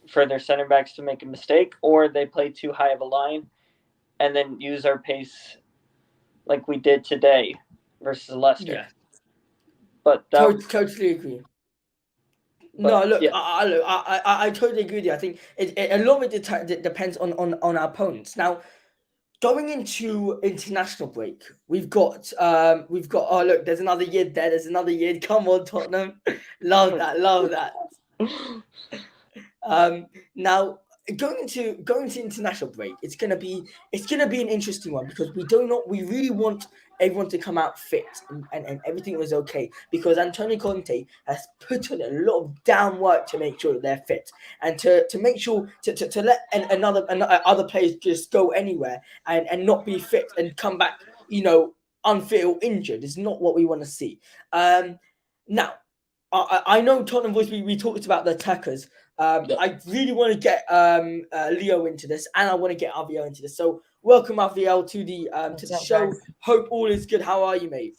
for their center backs to make a mistake, or they play too high of a line and then use our pace like we did today versus Leicester. Yeah. But totally agree. I totally agree with you. I think a lot of it depends on our opponents. Now, going into international break, we've got oh look, there's another year there. There's another year. Come on, Tottenham, love that. Now going into international break, it's gonna be an interesting one because we really want everyone to come out fit and everything was okay, because Antonio Conte has put in a lot of down work to make sure that they're fit and to make sure to let other players just go anywhere and not be fit and come back, unfit or injured is not what we want to see. Now, I know Tottenham voice, we talked about the attackers. I really want to get Leo into this, and I want to get Aviel into this. So welcome, Aviel, to the show. Guys? Hope all is good. How are you, mate?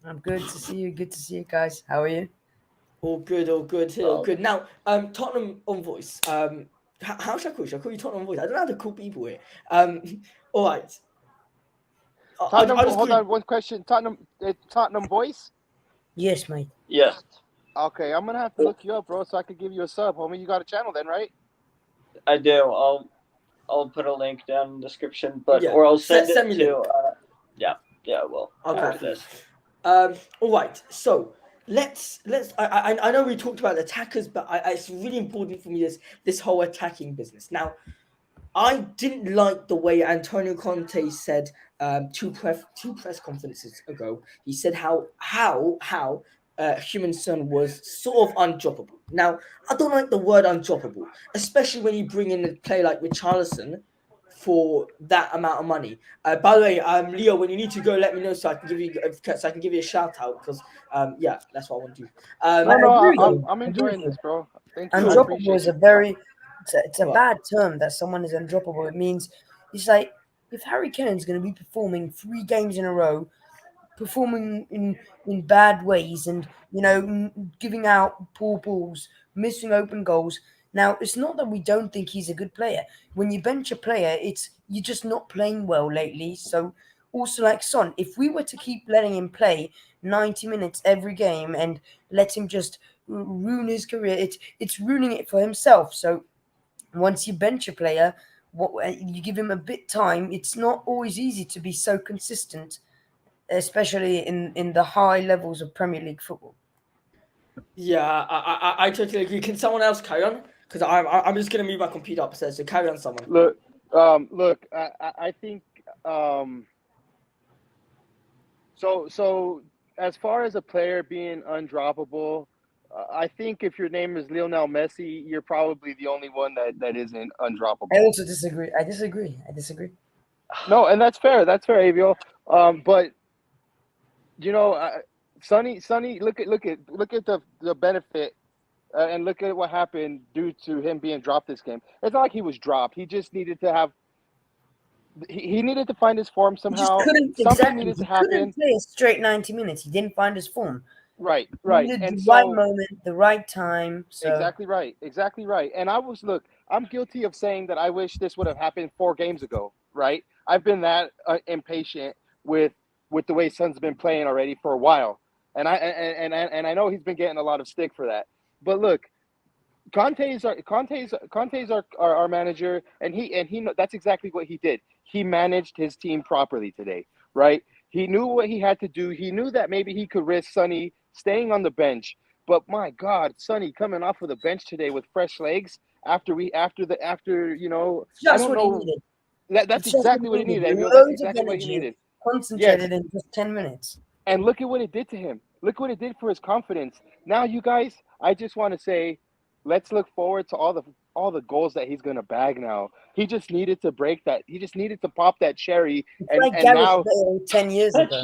I'm good to see you. Good to see you guys. How are you? All good. Now, Tottenham on voice. How should I call you? Should I call you Tottenham voice? I don't know how to call people here. All right. Tottenham, hold on, one question. Tottenham voice? Yes, mate. Yes. Okay, I'm gonna have to look you up, bro, so I could give you a sub, homie. You got a channel then, right? I do. I'll put a link down in the description, or I'll send it to. I will. Okay. After this. All right. So let's. I know we talked about attackers, but it's really important for me this whole attacking business. Now, I didn't like the way Antonio Conte said two press conferences ago. He said how Heung Min Son was sort of undroppable. Now, I don't like the word undroppable, especially when you bring in a player like Richarliosn for that amount of money. By the way, Leo, when you need to go, let me know so I can give you a shout out, because that's what I want to do. I'm enjoying this, bro. Thank you. Undroppable is it's a bad term that someone is undroppable. It means it's like if Harry Kane's going to be performing 3 games in a row, performing in bad ways and giving out poor balls, missing open goals. Now, it's not that we don't think he's a good player. When you bench a player, you're just not playing well lately. So also like Son, if we were to keep letting him play 90 minutes every game and let him just ruin his career, it's ruining it for himself. So once you bench a player, you give him a bit time, it's not always easy to be so consistent, especially in the high levels of Premier League football. Yeah, I totally agree. Can someone else carry on? Because I'm just going to move my computer upstairs, so carry on, someone. Look, Look, I think so as far as a player being undroppable, I think if your name is Lionel Messi, you're probably the only one that isn't undroppable. I also disagree. I disagree. No, and that's fair. That's fair, Avio. But you know, Sonny, look at the benefit, and look at what happened due to him being dropped this game. It's not like he was dropped. He just needed to have. He needed to find his form He just somehow. couldn't Something needed to He couldn't happen. play a straight 90 minutes. He didn't find his form. Right. He needed And the so right moment, the right time. So exactly right. And I'm guilty of saying that I wish this would have happened 4 games ago. Right. I've been that impatient with the way Son's been playing already for a while, and I know he's been getting a lot of stick for that. But look, Conte's our manager, and he that's exactly what he did. He managed his team properly today, right? He knew what he had to do. He knew that maybe he could risk Sonny staying on the bench, but my God, Sonny coming off of the bench today with fresh legs after you know, I just don't what he know. needed. That's It's just exactly what he needed, Emil. That's Loads of exactly what he energy needed. concentrated in just 10 minutes. And look at what it did to him. Look what it did for his confidence. Now, you guys, I just want to say, let's look forward to all the goals that he's gonna bag now. He just needed to break that. He just needed to pop that cherry, It's and like and Gareth now, Bale 10 years ago.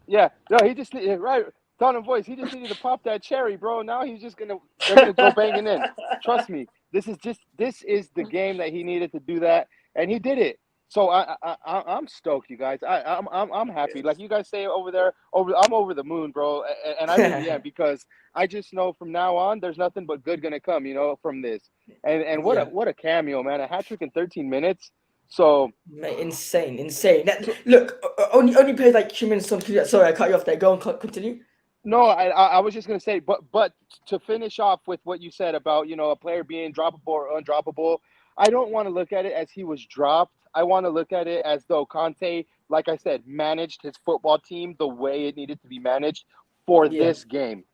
yeah, no, he just right. Tottenham voice. He just needed to pop that cherry, bro. Now they're gonna go banging in. Trust me. This is the game that he needed to do that, and he did it. So I'm stoked, you guys. I'm happy. Like you guys say over there, I'm over the moon, bro, and I really am, because I just know from now on there's nothing but good gonna come, you know, from this. And what a cameo, man! A hat trick in 13 minutes. So Mate, insane. Look, only players like Heung Min Son. Sorry, I cut you off there. Go on, continue. no, I was just gonna say, but to finish off with what you said about, you know, a player being droppable or undroppable, I don't want to look at it as he was dropped. I want to look at it as though Conte, like I said, managed his football team the way it needed to be managed for Yeah, this game.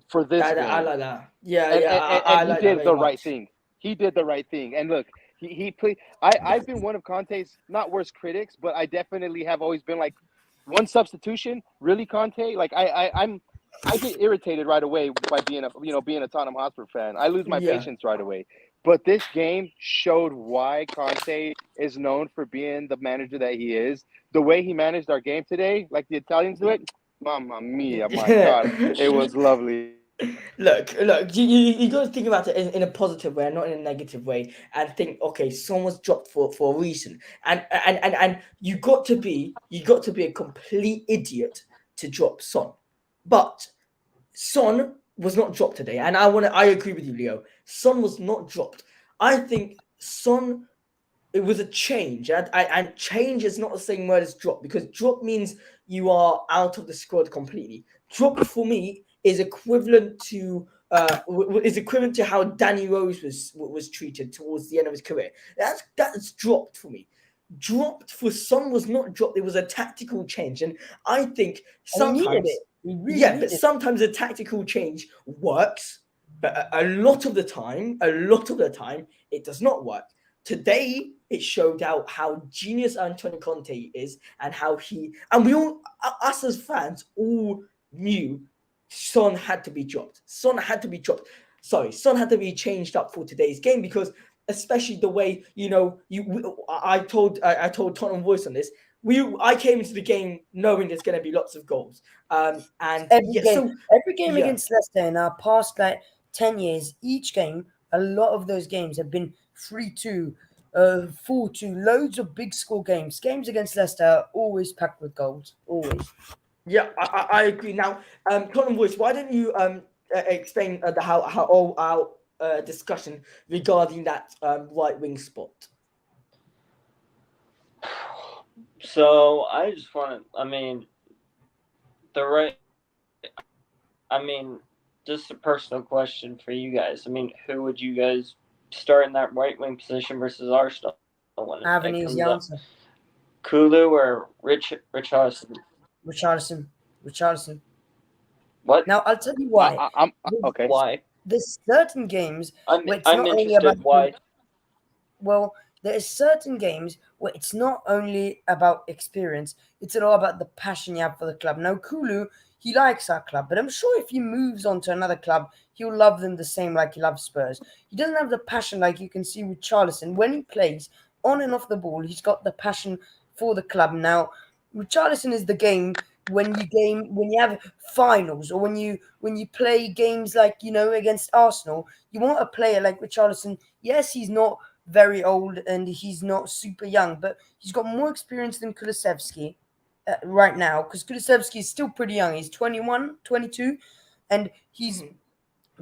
For this I game. like that. Yeah, and yeah, and I he like that did very the right much. thing. He did the right thing. And look, he played. I've been one of Conte's not worst critics, but I definitely have always been like, one substitution, really, Conte? Like I get irritated right away by being a Tottenham Hotspur fan. I lose my Yeah. patience right away. But this game showed why Conte is known for being the manager that he is. The way he managed our game today, like the Italians do it, mamma mia, my God, it was lovely. Look, you got to think about it in a positive way and not in a negative way, and think, okay, someone's dropped for a reason, and you got to be a complete idiot to drop Son, but Son was not dropped today, and I agree with you, Leo. Son was not dropped. I think Son, it was a change, and change is not the same word as drop, because drop means you are out of the squad completely. Drop for me is equivalent to how Danny Rose was treated towards the end of his career. That's dropped for me. Dropped for Son was not dropped. It was a tactical change, and I think And he needed sometimes, it. He really yeah, needed but it. sometimes a tactical change works, but a lot of the time, it does not work. Today, it showed out how genius Antonio Conte is, and we all, us as fans, all knew Son had to be dropped. Son had to be changed up for today's game, because especially the way, I told Tottenham Voice on this. I came into the game knowing there's going to be lots of goals. And Every game yeah. against Leicester in our past 10 years, each game, a lot of those games have been 3-2, 4-2, loads of big score games. Games against Leicester are always packed with goals. Always. Yeah, I agree. Now, Tottenham Voice, why don't you explain how our discussion regarding that right wing spot? So I just want to, just a personal question for you guys. Who would you guys start in that right wing position versus Arsenal? I have an easy answer. Kulu or Richarlison? Richarlison. What? Now, I'll tell you why. I'm okay. Why? There's certain games I'm where it's not only interested. about Why? Well, there is certain games where it's not only about experience, it's all about the passion you have for the club. Now, Kulu, he likes our club, but I'm sure if he moves on to another club, he'll love them the same like he loves Spurs. He doesn't have the passion like you can see with Richarlison. When he plays on and off the ball, he's got the passion for the club. Now, Richarlison is the game when you have finals, or when you play games like against Arsenal, you want a player like Richarlison. Yes, he's not very old and he's not super young, but he's got more experience than Kulisevski right now, because Kulisevski is still pretty young. He's 21, 22, and he's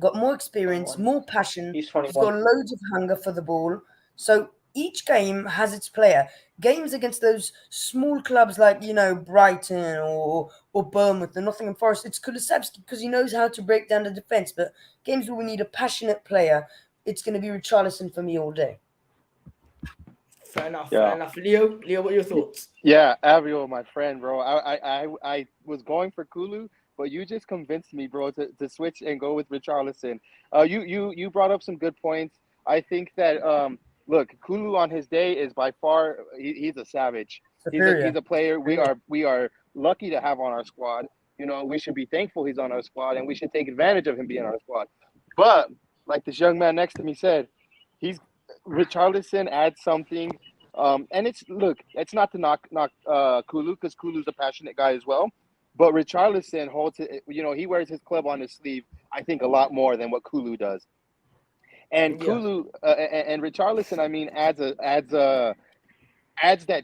got more experience, 21. more passion. He's He's 21. got loads of hunger for the ball. So each game has its player. Games against those small clubs like Brighton or Bournemouth or Nottingham Forest, it's Kulisevski because he knows how to break down the defense. But games where we need a passionate player, it's going to be Richarlison for me all day. Fair enough. Yeah. Fair enough. Leo, what are your thoughts? Yeah, Avio, my friend, bro. I was going for Kulu, but you just convinced me, bro, to switch and go with Richarlison. You brought up some good points. I think that look, Kulu on his day is by far he's a savage. Superior. He's a player we are lucky to have on our squad. We should be thankful he's on our squad, and we should take advantage of him being on our squad. But like this young man next to me said, Richarlison adds something. And it's not to knock Kulu, because Kulu's a passionate guy as well. But Richarlison holds it. He wears his club on his sleeve, I think, a lot more than what Kulu does. And Kulu and Richarlison, I mean, adds that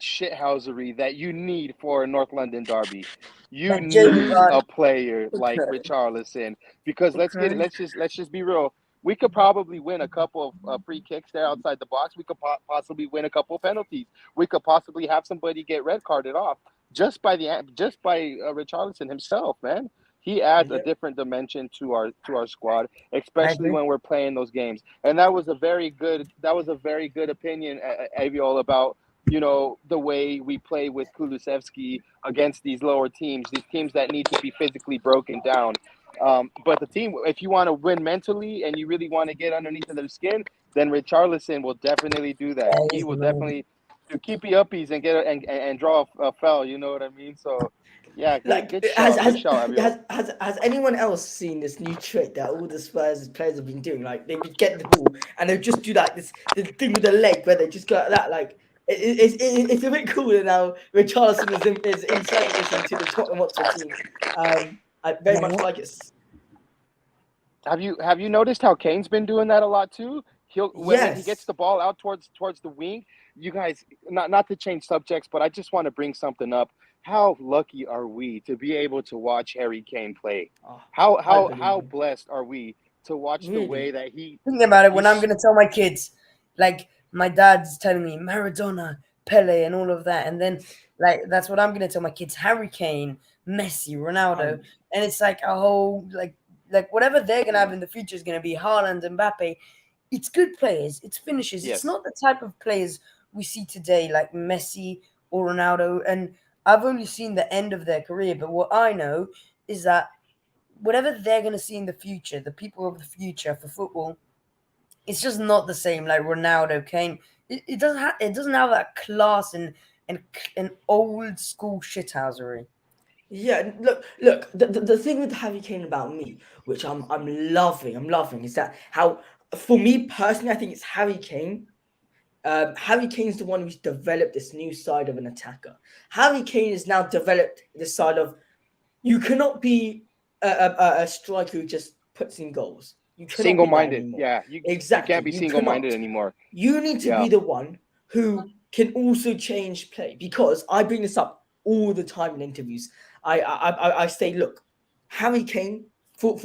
shithousery that you need for a North London derby. You need a player like Richarlison, because let's just be real. We could probably win a couple of free kicks there outside the box. We could possibly win a couple of penalties. We could possibly have somebody get red carded off just by Richarlison himself, man. He adds a different dimension to our squad, especially when we're playing those games. And that was a very good opinion, Aviol, about the way we play with Kulusevski against these lower teams, these teams that need to be physically broken down. But the team, if you want to win mentally and you really want to get underneath of their skin, then Richarlison will definitely do that. He will definitely do keepy uppies and get and draw a foul. You know what I mean? So, yeah, good shout. Has anyone else seen this new trick that all the Spurs players have been doing? Like, they would get the ball and they'll just do like the thing with the leg where they just go like that. Like, it's a bit cooler now. Richarlison is inserting this into the Tottenham Hotspur team. I very much like it. Have you noticed how Kane's been doing that a lot too? When he gets the ball out towards the wing, you guys, not to change subjects, but I just want to bring something up. How lucky are we to be able to watch Harry Kane play? How blessed are we to watch the way that he... Thinking about it, when I'm going to tell my kids, like, my dad's telling me Maradona, Pele, and all of that, and then, like, that's what I'm going to tell my kids, Harry Kane, Messi, Ronaldo, and it's like a whole, like whatever they're going to have in the future is going to be Haaland, Mbappe. It's good players. It's finishers. Yes. It's not the type of players we see today, like Messi or Ronaldo, and I've only seen the end of their career, but what I know is that whatever they're going to see in the future, the people of the future for football, it's just not the same like Ronaldo, Kane. It doesn't have that class and old school shithousery. Yeah, look. The thing with Harry Kane about me, which I'm loving, is that how, for me personally, I think it's Harry Kane. Harry Kane's the one who's developed this new side of an attacker. Harry Kane has now developed this side of, you cannot be a striker who just puts in goals. You cannot single-minded. Exactly. You can't be single-minded anymore. You need to be the one who can also change play, because I bring this up all the time in interviews. I say, look, Harry Kane for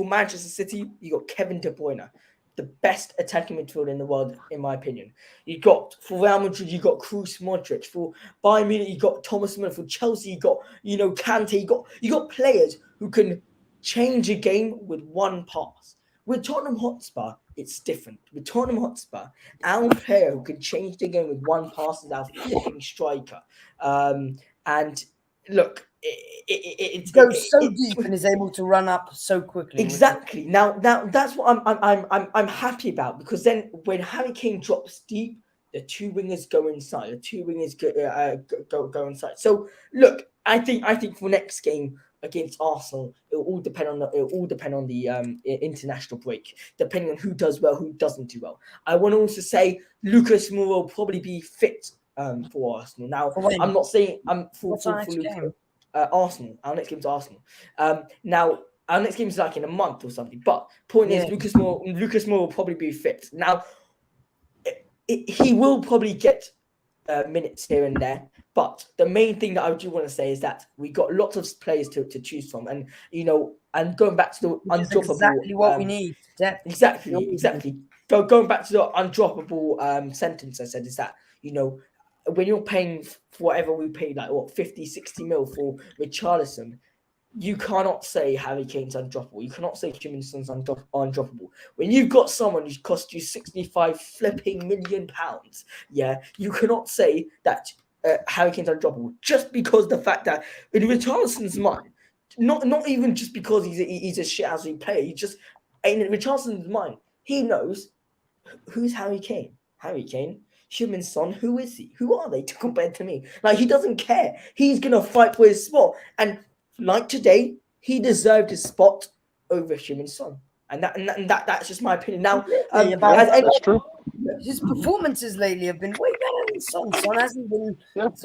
Manchester City, you got Kevin De Bruyne, the best attacking midfielder in the world, in my opinion. You got, for Real Madrid, you got Kroos, Modric. For Bayern Munich, you got Thomas Müller. For Chelsea, you got Kante. You got players who can change a game with one pass. With Tottenham Hotspur, it's different. With Tottenham Hotspur, our player who can change the game with one pass is our fucking striker. And look, it goes so deep and is able to run up so quickly. Exactly. Now that's what I'm happy about, because then when Harry Kane drops deep, the two wingers go inside. The two wingers go inside. So look, I think for next game against Arsenal, it will all depend on the international break, depending on who does well, who doesn't do well. I want to also say Lucas Moura will probably be fit for Arsenal. Now, I'm not saying for Lucas, Arsenal. Our next game's Arsenal. Now, our next game is like in a month or something. But point is, Lucas Moura will probably be fit. Now, he will probably get minutes here and there. But the main thing that I do want to say is that we got lots of players to choose from, and and going back to the undroppable, exactly what we need. Exactly. Going back to the undroppable sentence I said is that when you're paying for whatever we paid, like 50, 60 mil for Richarliosn, you cannot say Harry Kane's undroppable. You cannot say Heung Min Son's undroppable. When you've got someone who's cost you 65 flipping million pounds, you cannot say that Harry Kane's undroppable just because the fact that in Richarlison's mind, not even just because he's a shit-housey player, he just in Richarlison's mind, he knows who's Harry Kane. Harry Kane, Heung Min Son, who is he? Who are they to compare to me? Like, he doesn't care. He's gonna fight for his spot, and like today, he deserved his spot over Heung Min Son, and that's just my opinion. Now, that's true. His performances lately have been way better than Son. Son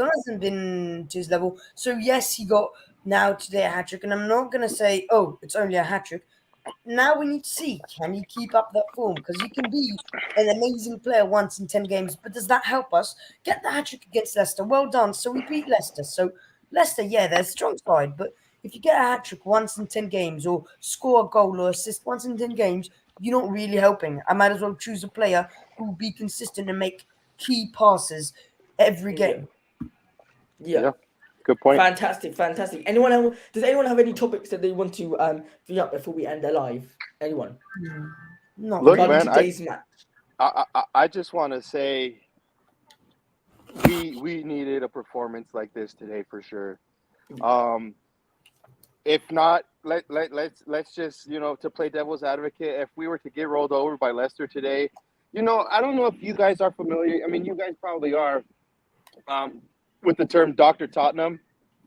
hasn't been to his level. So yes, he got now today a hat-trick, and I'm not gonna say, oh, it's only a hat-trick. Now we need to see, can he keep up that form? Because he can be an amazing player once in 10 games, but does that help us get the hat-trick against Leicester? Well done. So we beat Leicester. So Leicester, they're a strong side, but if you get a hat-trick once in 10 games or score a goal or assist once in 10 games, you're not really helping. I might as well choose a player who will be consistent and make key passes every game. Yeah. Good point. Fantastic. Does anyone have any topics that they want to bring up before we end their live? Anyone? No. Look, man, today's match. I just want to say we needed a performance like this today for sure. If not, let's just to play devil's advocate. If we were to get rolled over by Leicester today, I don't know if you guys are familiar. I mean, you guys probably are. With the term Dr. Tottenham.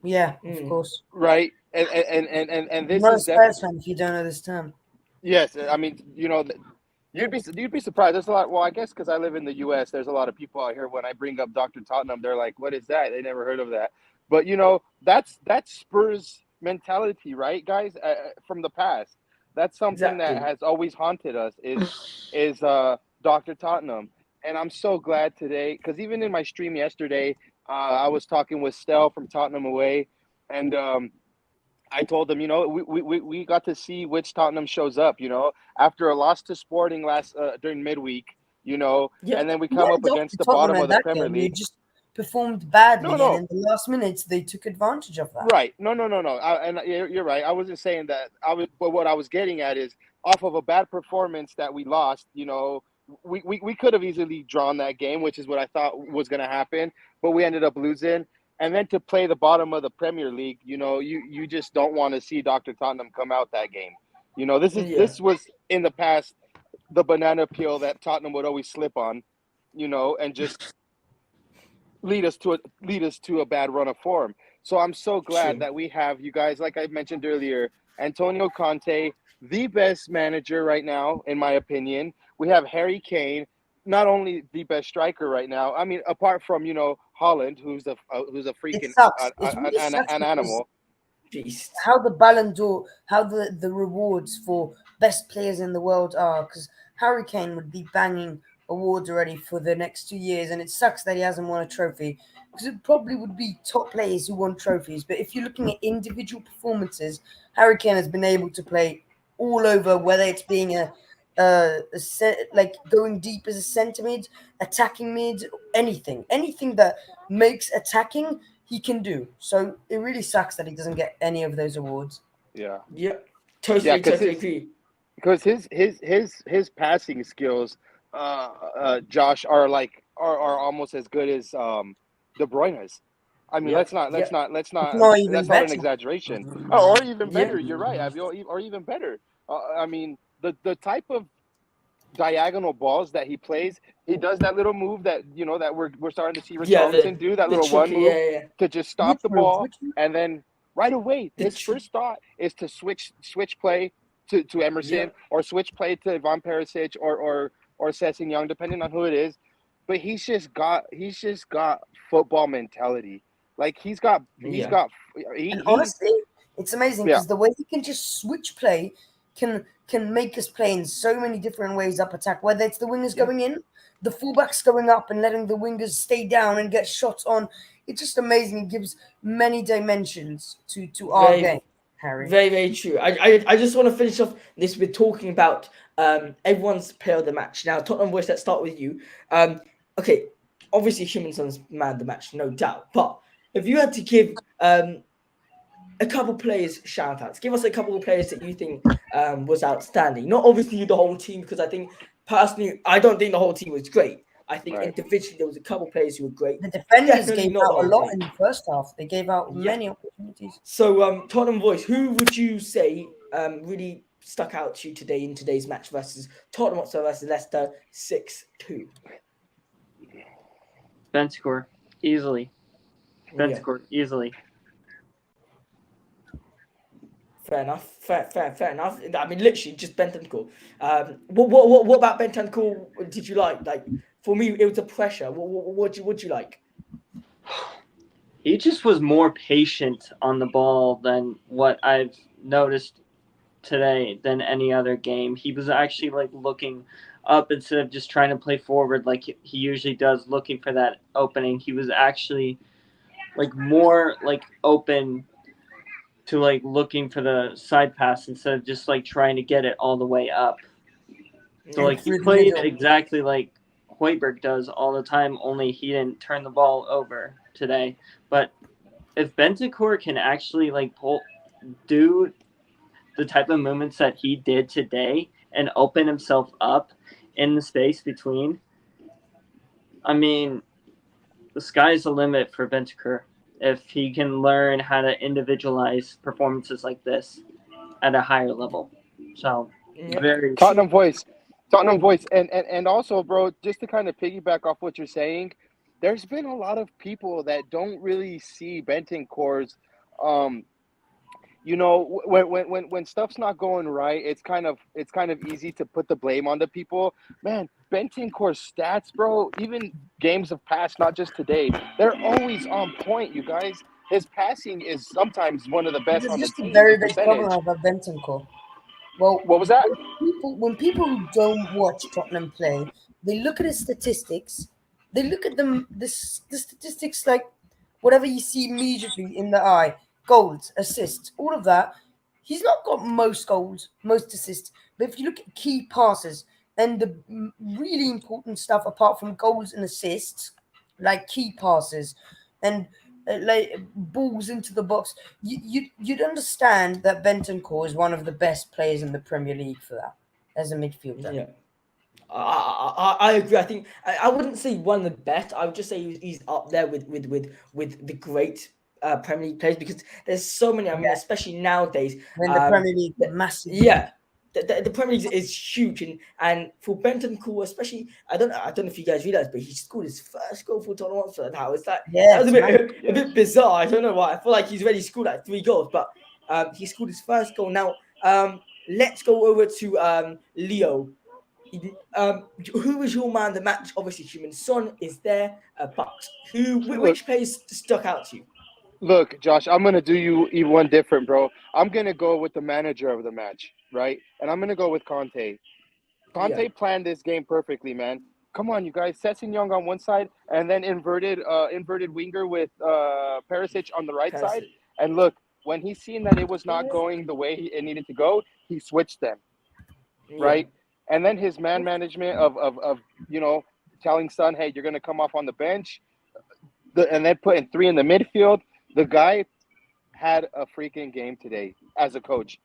Yeah, of course. Right. And this is is definitely, if you don't know this term. Yes, I mean, you'd be surprised. There's a lot. Well, I guess because I live in the U.S., there's a lot of people out here. When I bring up Dr. Tottenham, they're like, "What is that?" They never heard of that. But that's Spurs mentality, right, guys? From the past, that's something that has always haunted us. Is Dr. Tottenham, and I'm so glad today because even in my stream yesterday. I was talking with Stell from Tottenham Away, and I told them, we got to see which Tottenham shows up, after a loss to Sporting during midweek, and then we come up against the bottom of the Premier League. You just performed badly, and in the last minutes they took advantage of that. Right? No. And you're right. I wasn't saying that. But what I was getting at is off of a bad performance that we lost, we could have easily drawn that game, which is what I thought was going to happen, but we ended up losing. And then to play the bottom of the Premier League, you just don't want to see Dr. Tottenham come out that game. This was in the past the banana peel that Tottenham would always slip on, and just lead us to a bad run of form. So I'm so glad that we have you guys, like I mentioned earlier, Antonio Conte, the best manager right now, in my opinion. We have Harry Kane, not only the best striker right now. I mean, apart from Holland, who's a freaking an animal. How the Ballon d'Or, how the rewards for best players in the world are, because Harry Kane would be banging awards already for the next 2 years, and it sucks that he hasn't won a trophy because it probably would be top players who won trophies. But if you're looking at individual performances, Harry Kane has been able to play all over, whether it's being like going deep as a centre mid, attacking mid, anything that makes attacking, he can do. So it really sucks that he doesn't get any of those awards. Yeah. Totally agree. Because his passing skills, Josh, are almost as good as De Bruyne's. I mean, that's not an exaggeration. Or even better. You're right, or even better. I mean, the type of diagonal balls that he plays. He does that little move that that we're starting to see Yeah, Richarlison do, that the little one tricky, move yeah. to just stop Which the move? ball, Which move? and then right away his first thought is to switch play to Emerson, Yeah. or switch play to Van Perisic or Sessing Young, depending on who it is. But he's just got football mentality. Like he's got And honestly, it's amazing Yeah. because the way he can just switch play can make us play in so many different ways up attack. Whether it's the wingers going in, the fullbacks going up, and letting the wingers stay down and get shots on. It's just amazing. It gives many dimensions to our game, Harry. Very, very true. I just want to finish off this with talking about everyone's player of the match. Now, Tottenham Voice, let's start with you. Okay, obviously Heung Min Son's man of the match, no doubt. But if you had to give a couple players shout outs, give us a couple of players that you think was outstanding. Not obviously the whole team, because I think personally, I don't think the whole team was great. I think individually there was a couple of players who were great. The defenders Definitely gave not out the a whole lot team. in the first half. They gave out many opportunities. So, Tottenham Voice, who would you say really stuck out to you today in today's match versus Tottenham Hotspur versus Leicester 6-2? Bentancar, easily. Bentancar, easily. Fair enough. Fair enough. I mean, literally just Bentancar. What about Bentancar did you like? Like, for me, it was the pressure. What you like? He just was more patient on the ball than what I've noticed today than any other game. He was actually like looking up instead of just trying to play forward like he usually does, looking for that opening. He was actually like more like open to like looking for the side pass instead of just like trying to get it all the way up. So like he played exactly like Højbjerg does all the time, only he didn't turn the ball over today. But if Bentancar can actually like do the type of movements that he did today and open himself up in the space between, I mean, the sky's the limit for Bentancar if he can learn how to individualize performances like this at a higher level. So, very Tottenham Voice. And also, bro, just to kind of piggyback off what you're saying, there's been a lot of people that don't really see Bentancour's when stuff's not going right, it's kind of easy to put the blame on the people. Man, Bentancour's stats, bro, even games of past, not just today, they're always on point, you guys. His passing is sometimes one of the best on the Just a team. very big problem about Bentancar. Well, what was that? When people who don't watch Tottenham play, they look at his statistics. They look at the statistics like whatever you see immediately in the eye. Goals, assists, all of that. He's not got most goals, most assists. But if you look at key passes and the really important stuff apart from goals and assists, like key passes and like balls into the box, you'd understand that Bentancourt is one of the best players in the Premier League for that as a midfielder. Yeah. I agree. I think I wouldn't say one of the best. I would just say he's up there with the great Premier League players, because there's so many. I mean, especially nowadays. When the Premier League massive. Yeah, the Premier League is huge, and for Bentancourt especially, I don't know if you guys realize, but he scored his first goal for Tottenham Hotspur. Now it's like that was a bit bizarre. I don't know why. I feel like he's already scored like 3 goals, but he scored his first goal. Now let's go over to Leo. Who was your man of the match? Obviously, Heung Min Son is there, but which players stuck out to you? Look, Josh, I'm going to do you one different, bro. I'm going to go with the manager of the match, right? And I'm going to go with Conte. Conte planned this game perfectly, man. Come on, you guys. Sessing Young on one side, and then inverted winger with Perisic on the right side. And look, when he seen that it was not going the way it needed to go, he switched them, right? And then his man management of telling Son, hey, you're going to come off on the bench, and then putting 3 in the midfield. The guy had a freaking game today as a coach.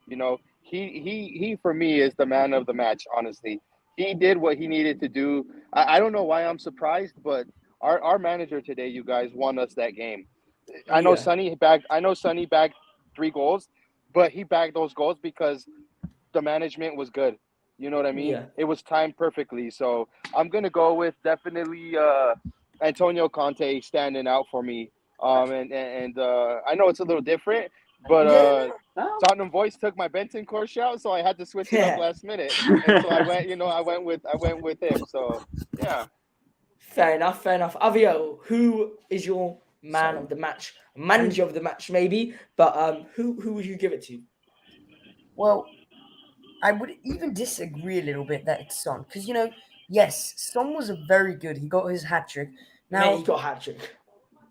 He for me is the man of the match, honestly. He did what he needed to do. I don't know why I'm surprised, but our manager today, you guys, won us that game. I know Sonny bagged 3 goals, but he bagged those goals because the management was good. You know what I mean? Yeah. It was timed perfectly. So I'm gonna go with definitely Antonio Conte standing out for me. And I know it's a little different, but Tottenham voice took my Bentancar shout, so I had to switch it up last minute, and so I went with him. So yeah. Fair enough. Avio, who is your man of the match? Manager of the match, maybe, but who would you give it to? Well, I would even disagree a little bit that it's Son, because yes, Son was very good. He got his hat trick. Now Mate, he got a hat trick.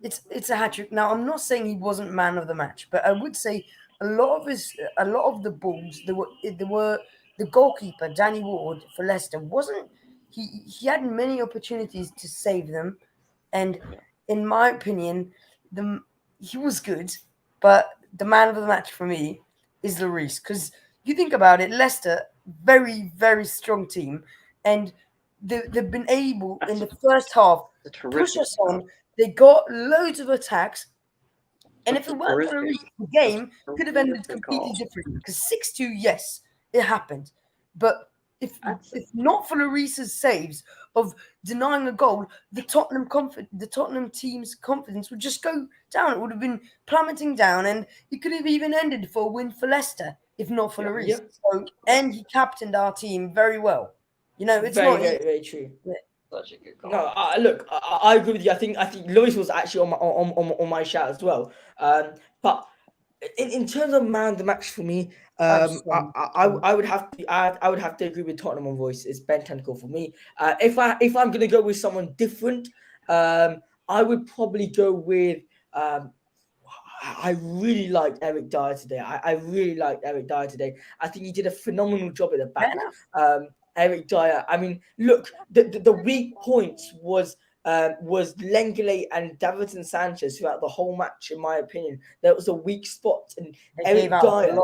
it's a hat trick. Now I'm not saying he wasn't man of the match, but I would say a lot of the balls there were the goalkeeper Danny Ward for Leicester wasn't he had many opportunities to save them, and in my opinion, he was good, but the man of the match for me is Lloris, because you think about it, Leicester very very strong team, and they've been able in the first half push us on. They got loads of attacks. And if it weren't for Lloris, the game could have ended completely different. Because 6-2, yes, it happened. But if not for Lloris's saves of denying a goal, the Tottenham team's confidence would just go down. It would have been plummeting down, and it could have even ended for a win for Leicester if not for Lloris. Yep. So, and he captained our team very well. It's very, not very, very true. Yeah. Such a good call. No, look, I agree with you. I think Lloris was actually on my shout as well. But in terms of man of the match for me, I would have to agree with Tottenham on voice. It's Bentancar for me. If I'm gonna go with someone different, I would probably go with. I really liked Eric Dyer today. I really liked Eric Dyer today. I think he did a phenomenal job at the back. Eric Dyer. I mean, look, the weak points was Lenglet and Davinson Sanchez throughout the whole match. In my opinion, there was a weak spot, and Eric Dyer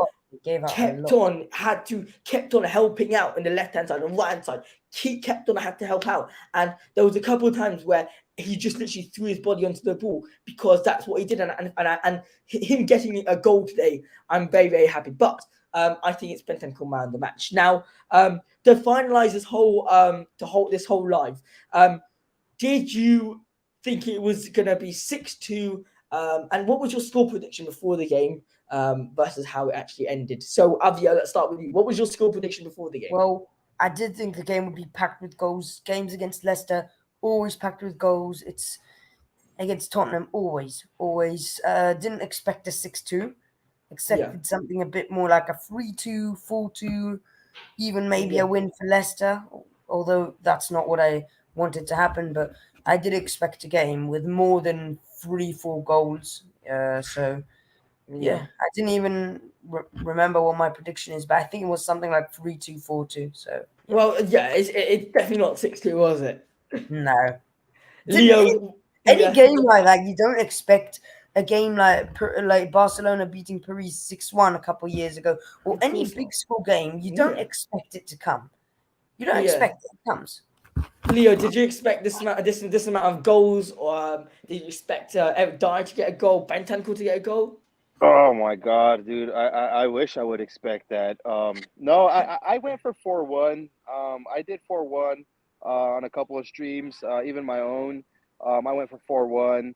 kept on helping out in the left hand side and right hand side. He kept on had to help out, and there was a couple of times where he just literally threw his body onto the ball because that's what he did, and him getting a goal today, I'm very very happy. But I think it's Bentancar man of the match. Now, to finalize this whole live, did you think it was gonna be 6-2? And what was your score prediction before the game versus how it actually ended? So, Avia, let's start with you. What was your score prediction before the game? Well, I did think the game would be packed with goals. Games against Leicester always packed with goals. It's against Tottenham always. Didn't expect a 6-2. Expected something a bit more like a 3-2, 4-2, even maybe a win for Leicester. Although that's not what I wanted to happen, but I did expect a game with more than 3-4 goals. So I didn't even remember what my prediction is, but I think it was something like 3-2, 4-2. So well, it's definitely not 6-2, was it? No. Leo, any game like that, you don't expect a game like Barcelona beating Paris 6-1 a couple of years ago, or any big score game. You don't expect it to come. You don't expect it comes. Leo, did you expect this amount of goals, or did you expect Eric Dyer to get a goal, Bentancar to get a goal? Oh my God, dude! I wish I would expect that. No, I went for 4-1. I did 4-1 on a couple of streams, even my own. I went for 4-1.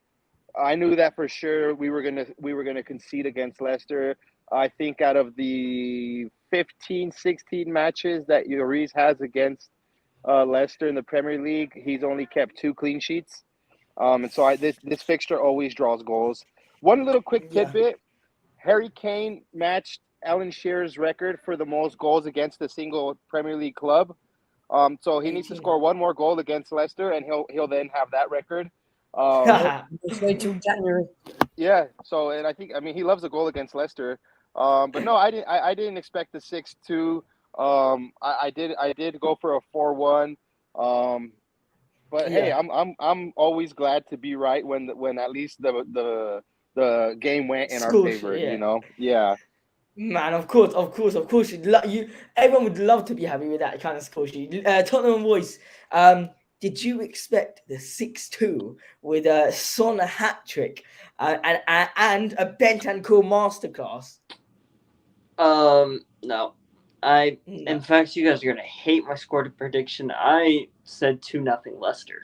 I knew that for sure we were gonna concede against Leicester. I think out of the 15, 16 matches that Lloris has against Leicester in the Premier League, he's only kept 2 clean sheets. And so this fixture always draws goals. One little quick tidbit: Harry Kane matched Alan Shearer's record for the most goals against a single Premier League club. So he needs to score one more goal against Leicester, and he'll then have that record. Just wait till January. Yeah. So, and I mean, he loves a goal against Leicester. But no, I didn't expect the 6-2. I did go for a 4-1. But hey, I'm always glad to be right when at least the game went in our favor. You know. Yeah. Man, of course. Everyone would love to be happy with that kind of score sheet. Tottenham boys, did you expect the 6-2 with a Son hat-trick and a Bentancar masterclass? No. In fact, you guys are gonna hate my score prediction. I said 2-0 Leicester.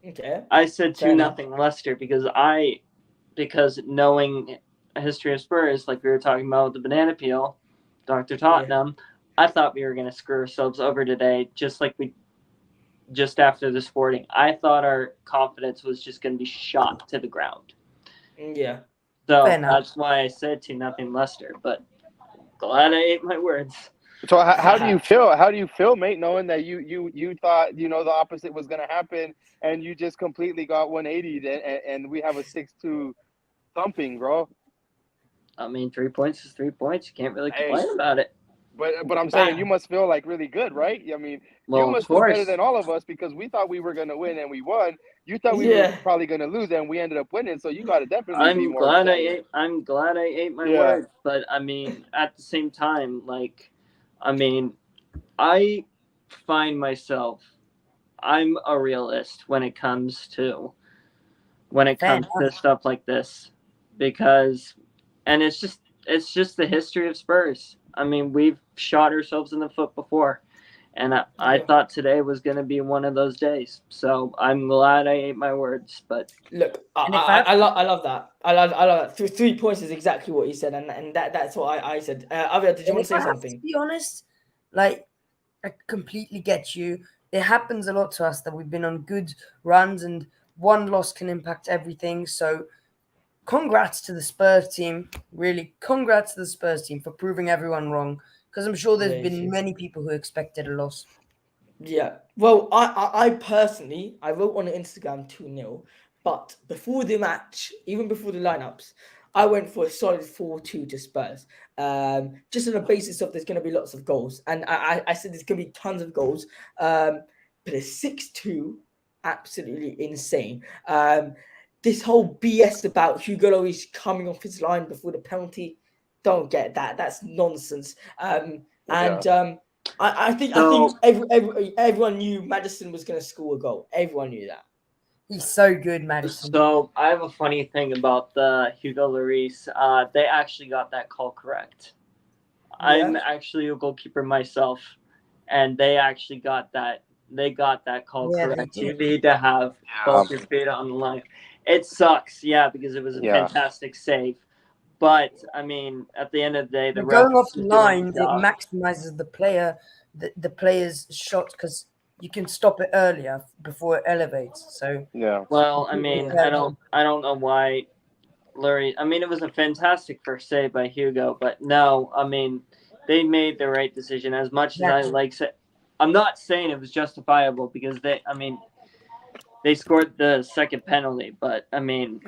Okay. I said Fair enough. 2-0 Leicester because knowing a history of Spurs, like we were talking about with the banana peel, Dr. Tottenham, I thought we were gonna screw ourselves over today, just after the Sporting. I thought our confidence was just gonna be shot to the ground. Yeah. So Fair enough. that's why I said 2-0 Leicester. But glad I ate my words. So how do you feel? How do you feel, mate, knowing that you thought the opposite was going to happen, and you just completely got 180, and we have a 6-2 thumping, bro? I mean, 3 points is 3 points. You can't really complain about it. But I'm saying you must feel like really good, right? I mean, you must feel better than all of us because we thought we were going to win and we won. You thought we were probably going to lose and we ended up winning. So you got to definitely be more excited. I'm glad I ate my words. But I mean, at the same time, I find myself, I'm a realist when it comes to stuff like this, because, and it's just the history of Spurs. I mean, we've shot ourselves in the foot before, and I thought today was going to be one of those days. So I'm glad I ate my words. But look, I love that. I love that. 3 points is exactly what you said, and that's what I said. Avia, did you want to say something? To be honest, like, I completely get you. It happens a lot to us that we've been on good runs, and one loss can impact everything. So congrats to the Spurs team. Really, congrats to the Spurs team for proving everyone wrong, because I'm sure there's been many people who expected a loss. Yeah. Well, I personally, I wrote on Instagram 2-0, but before the match, even before the lineups, I went for a solid 4-2 to Spurs. Just on the basis of there's going to be lots of goals. And I said there's going to be tons of goals. But a 6-2, absolutely insane. This whole BS about Hugo Lloris coming off his line before the penalty, don't get that. That's nonsense. I think everyone knew Maddison was going to score a goal. Everyone knew that. He's so good, Maddison. So I have a funny thing about the Hugo Lloris. They actually got that call correct. Yeah. I'm actually a goalkeeper myself, and they actually got that. They got that call correct. You need to have both your feet on the line. It sucks, because it was a fantastic save. But I mean, at the end of the day, the going off the line, it maximizes the player's shot, because you can stop it earlier before it elevates. So Well, I mean, I don't know why Lloris. I mean, it was a fantastic first save by Hugo, but no, I mean, they made the right decision. As much as I'm not saying it was justifiable, because they scored the second penalty, but I mean,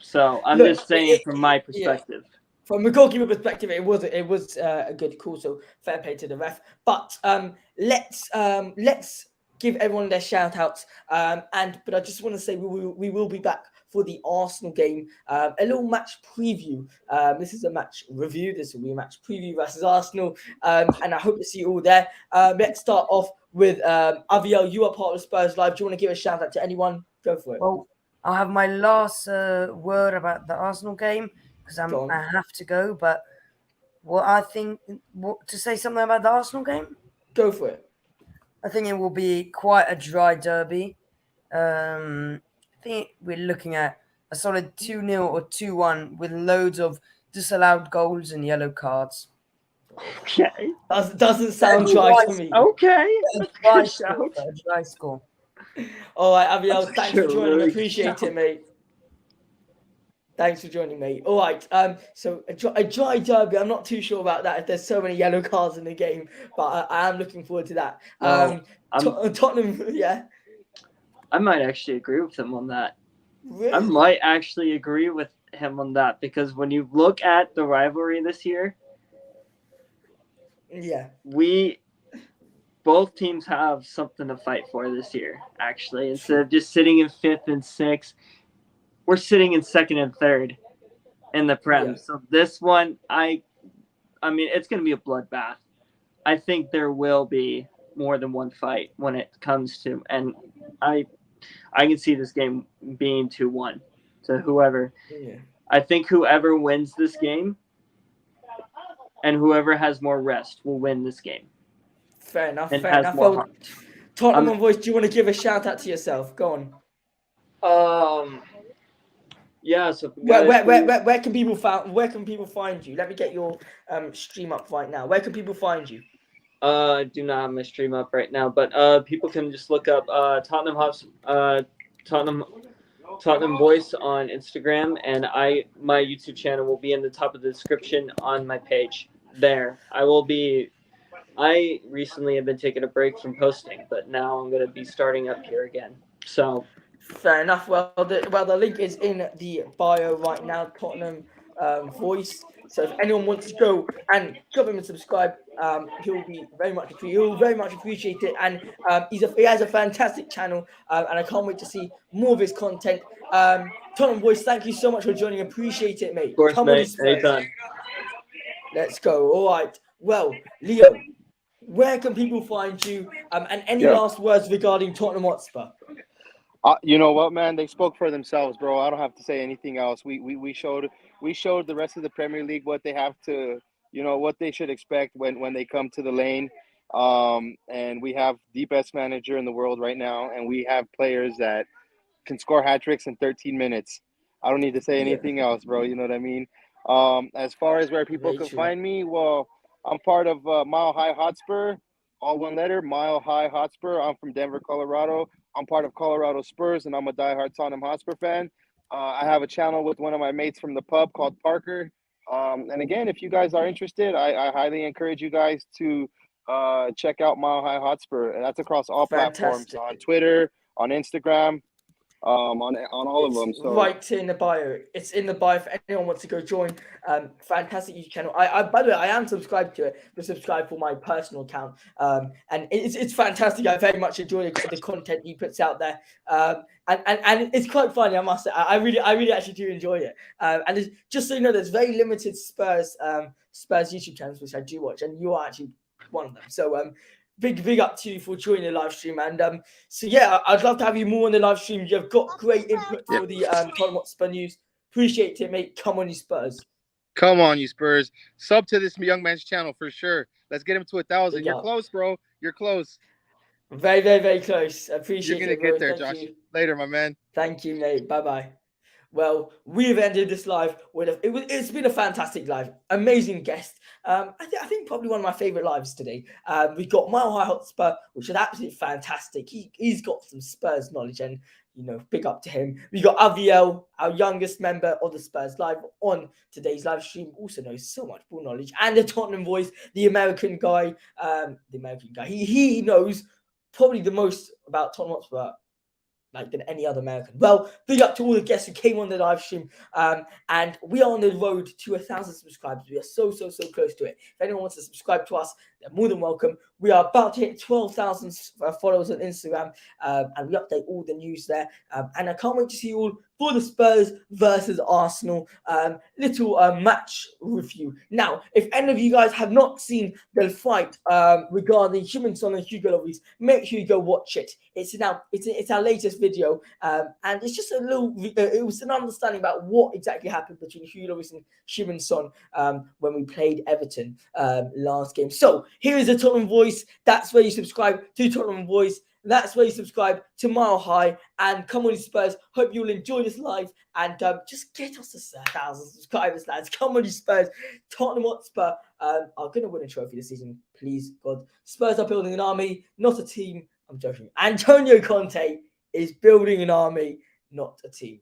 So I'm just saying from my perspective. From a goalkeeper perspective, it was a good call. So fair play to the ref. But let's give everyone their shout outs. But I just want to say we will be back for the Arsenal game. A little match preview. This is a match review. This will be a match preview versus Arsenal. And I hope to see you all there. Let's start off with Aviel. You are part of Spurs Live. Do you want to give a shout out to anyone? Go for it. Well, I'll have my last word about the Arsenal game, because I have to go. But to say something about the Arsenal game? Go for it. I think it will be quite a dry derby. I think we're looking at a solid 2-0 or 2-1 with loads of disallowed goals and yellow cards. Okay. Doesn't sound dry to me. Okay. A dry score. All right, Abiel, thanks for joining. Appreciate it, mate. Thanks for joining, mate. All right, so a dry derby. I'm not too sure about that if there's so many yellow cards in the game, but I am looking forward to that. Tottenham, yeah. I might actually agree with him on that. Really? I might actually agree with him on that, because when you look at the rivalry this year, both teams have something to fight for this year, actually. Instead of just sitting in 5th and 6th, we're sitting in 2nd and 3rd in the Prem. Yeah. So this one, I mean, it's going to be a bloodbath. I think there will be more than one fight when it comes to, and I can see this game being 2-1 to whoever. Yeah. I think whoever wins this game and whoever has more rest will win this game. Fair enough. And Fair has enough. more Well, heart. Tottenham voice, do you want to give a shout out to yourself? Go on. Yeah. So guys, Where can people find you? Let me get your stream up right now. Where can people find you? I do not have my stream up right now, but people can just look up Tottenham Voice on Instagram, and my YouTube channel will be in the top of the description on my page. There, I recently have been taking a break from posting, but now I'm going to be starting up here again. So fair enough. Well, the link is in the bio right now. Tottenham Voice. So if anyone wants to go and drop him and subscribe, he'll very much appreciate it. And he has a fantastic channel, and I can't wait to see more of his content. Tottenham Voice, thank you so much for joining. Appreciate it, mate. of course, Come mate, on, Spurs. anytime. Let's go. All right. Well, Leo, where can people find you? And any last words regarding Tottenham Hotspur? You know what, man? They spoke for themselves, bro. I don't have to say anything else. We showed the rest of the Premier League what they have to, what they should expect when they come to the lane. And we have the best manager in the world right now, and we have players that can score hat tricks in 13 minutes. I don't need to say anything else, bro. You know what I mean? As far as where people can find me, well, I'm part of Mile High Hotspur, all one letter, Mile High Hotspur. I'm from Denver, Colorado. I'm part of Colorado Spurs, and I'm a diehard Tottenham Hotspur fan. I have a channel with one of my mates from the pub called Parker. And again, if you guys are interested, I highly encourage you guys to check out Mile High Hotspur. And that's across all platforms, on Twitter, on Instagram, on all of them. So right in the bio. It's in the bio for anyone who wants to go join. Fantastic YouTube channel. I by the way, I am subscribed to it, but subscribe for my personal account. And it's fantastic. I very much enjoy the content he puts out there. And it's quite funny, I must say. I really actually do enjoy it. And just so you know, there's very limited Spurs YouTube channels which I do watch, and you are actually one of them. So big up to you for joining the live stream. And so yeah, I'd love to have you more on the live stream. You've got great input for the Tottenham Hotspur news. Appreciate it, mate. Come on, you Spurs. Come on, you Spurs. Sub to this young man's channel for sure. Let's get him to 1,000. You're close, bro. You're close. Very, very, very close. Appreciate it. You're gonna get there, Josh. Later, my man. Thank you, mate. Bye-bye. Well, we've ended this live with it's been a fantastic live, amazing guest. I think probably one of my favorite lives today. We got Mile High Hotspur, which is absolutely fantastic. He's got some Spurs knowledge, and big up to him. We got Aviel, our youngest member of the Spurs Live, on today's live stream. Also knows so much ball knowledge, and the Tottenham voice, the American guy. He knows probably the most about Tottenham Hotspur than any other American. Well, big up to all the guests who came on the live stream. And we are on the road to 1,000 subscribers. We are so close to it. If anyone wants to subscribe to us, they're more than welcome. We are about to hit 12,000 followers on Instagram, and we update all the news there. And I can't wait to see you all for the Spurs versus Arsenal little match review. Now, if any of you guys have not seen the fight regarding Heung Min Son and Hugo Lloris, make sure you go watch it. It's our latest video, and it's just it was an understanding about what exactly happened between Hugo Lloris and Heung Min Son when we played Everton last game. So here is a Tottenham voice. That's where you subscribe to Tottenham voice. That's where you subscribe to Mile High. And come on, Spurs. Hope you'll enjoy this live. And just get us to 1,000 subscribers, lads. Come on, you Spurs. Tottenham Hotspur are going to win a trophy this season. Please, God. Spurs are building an army, not a team. I'm joking. Antonio Conte is building an army, not a team.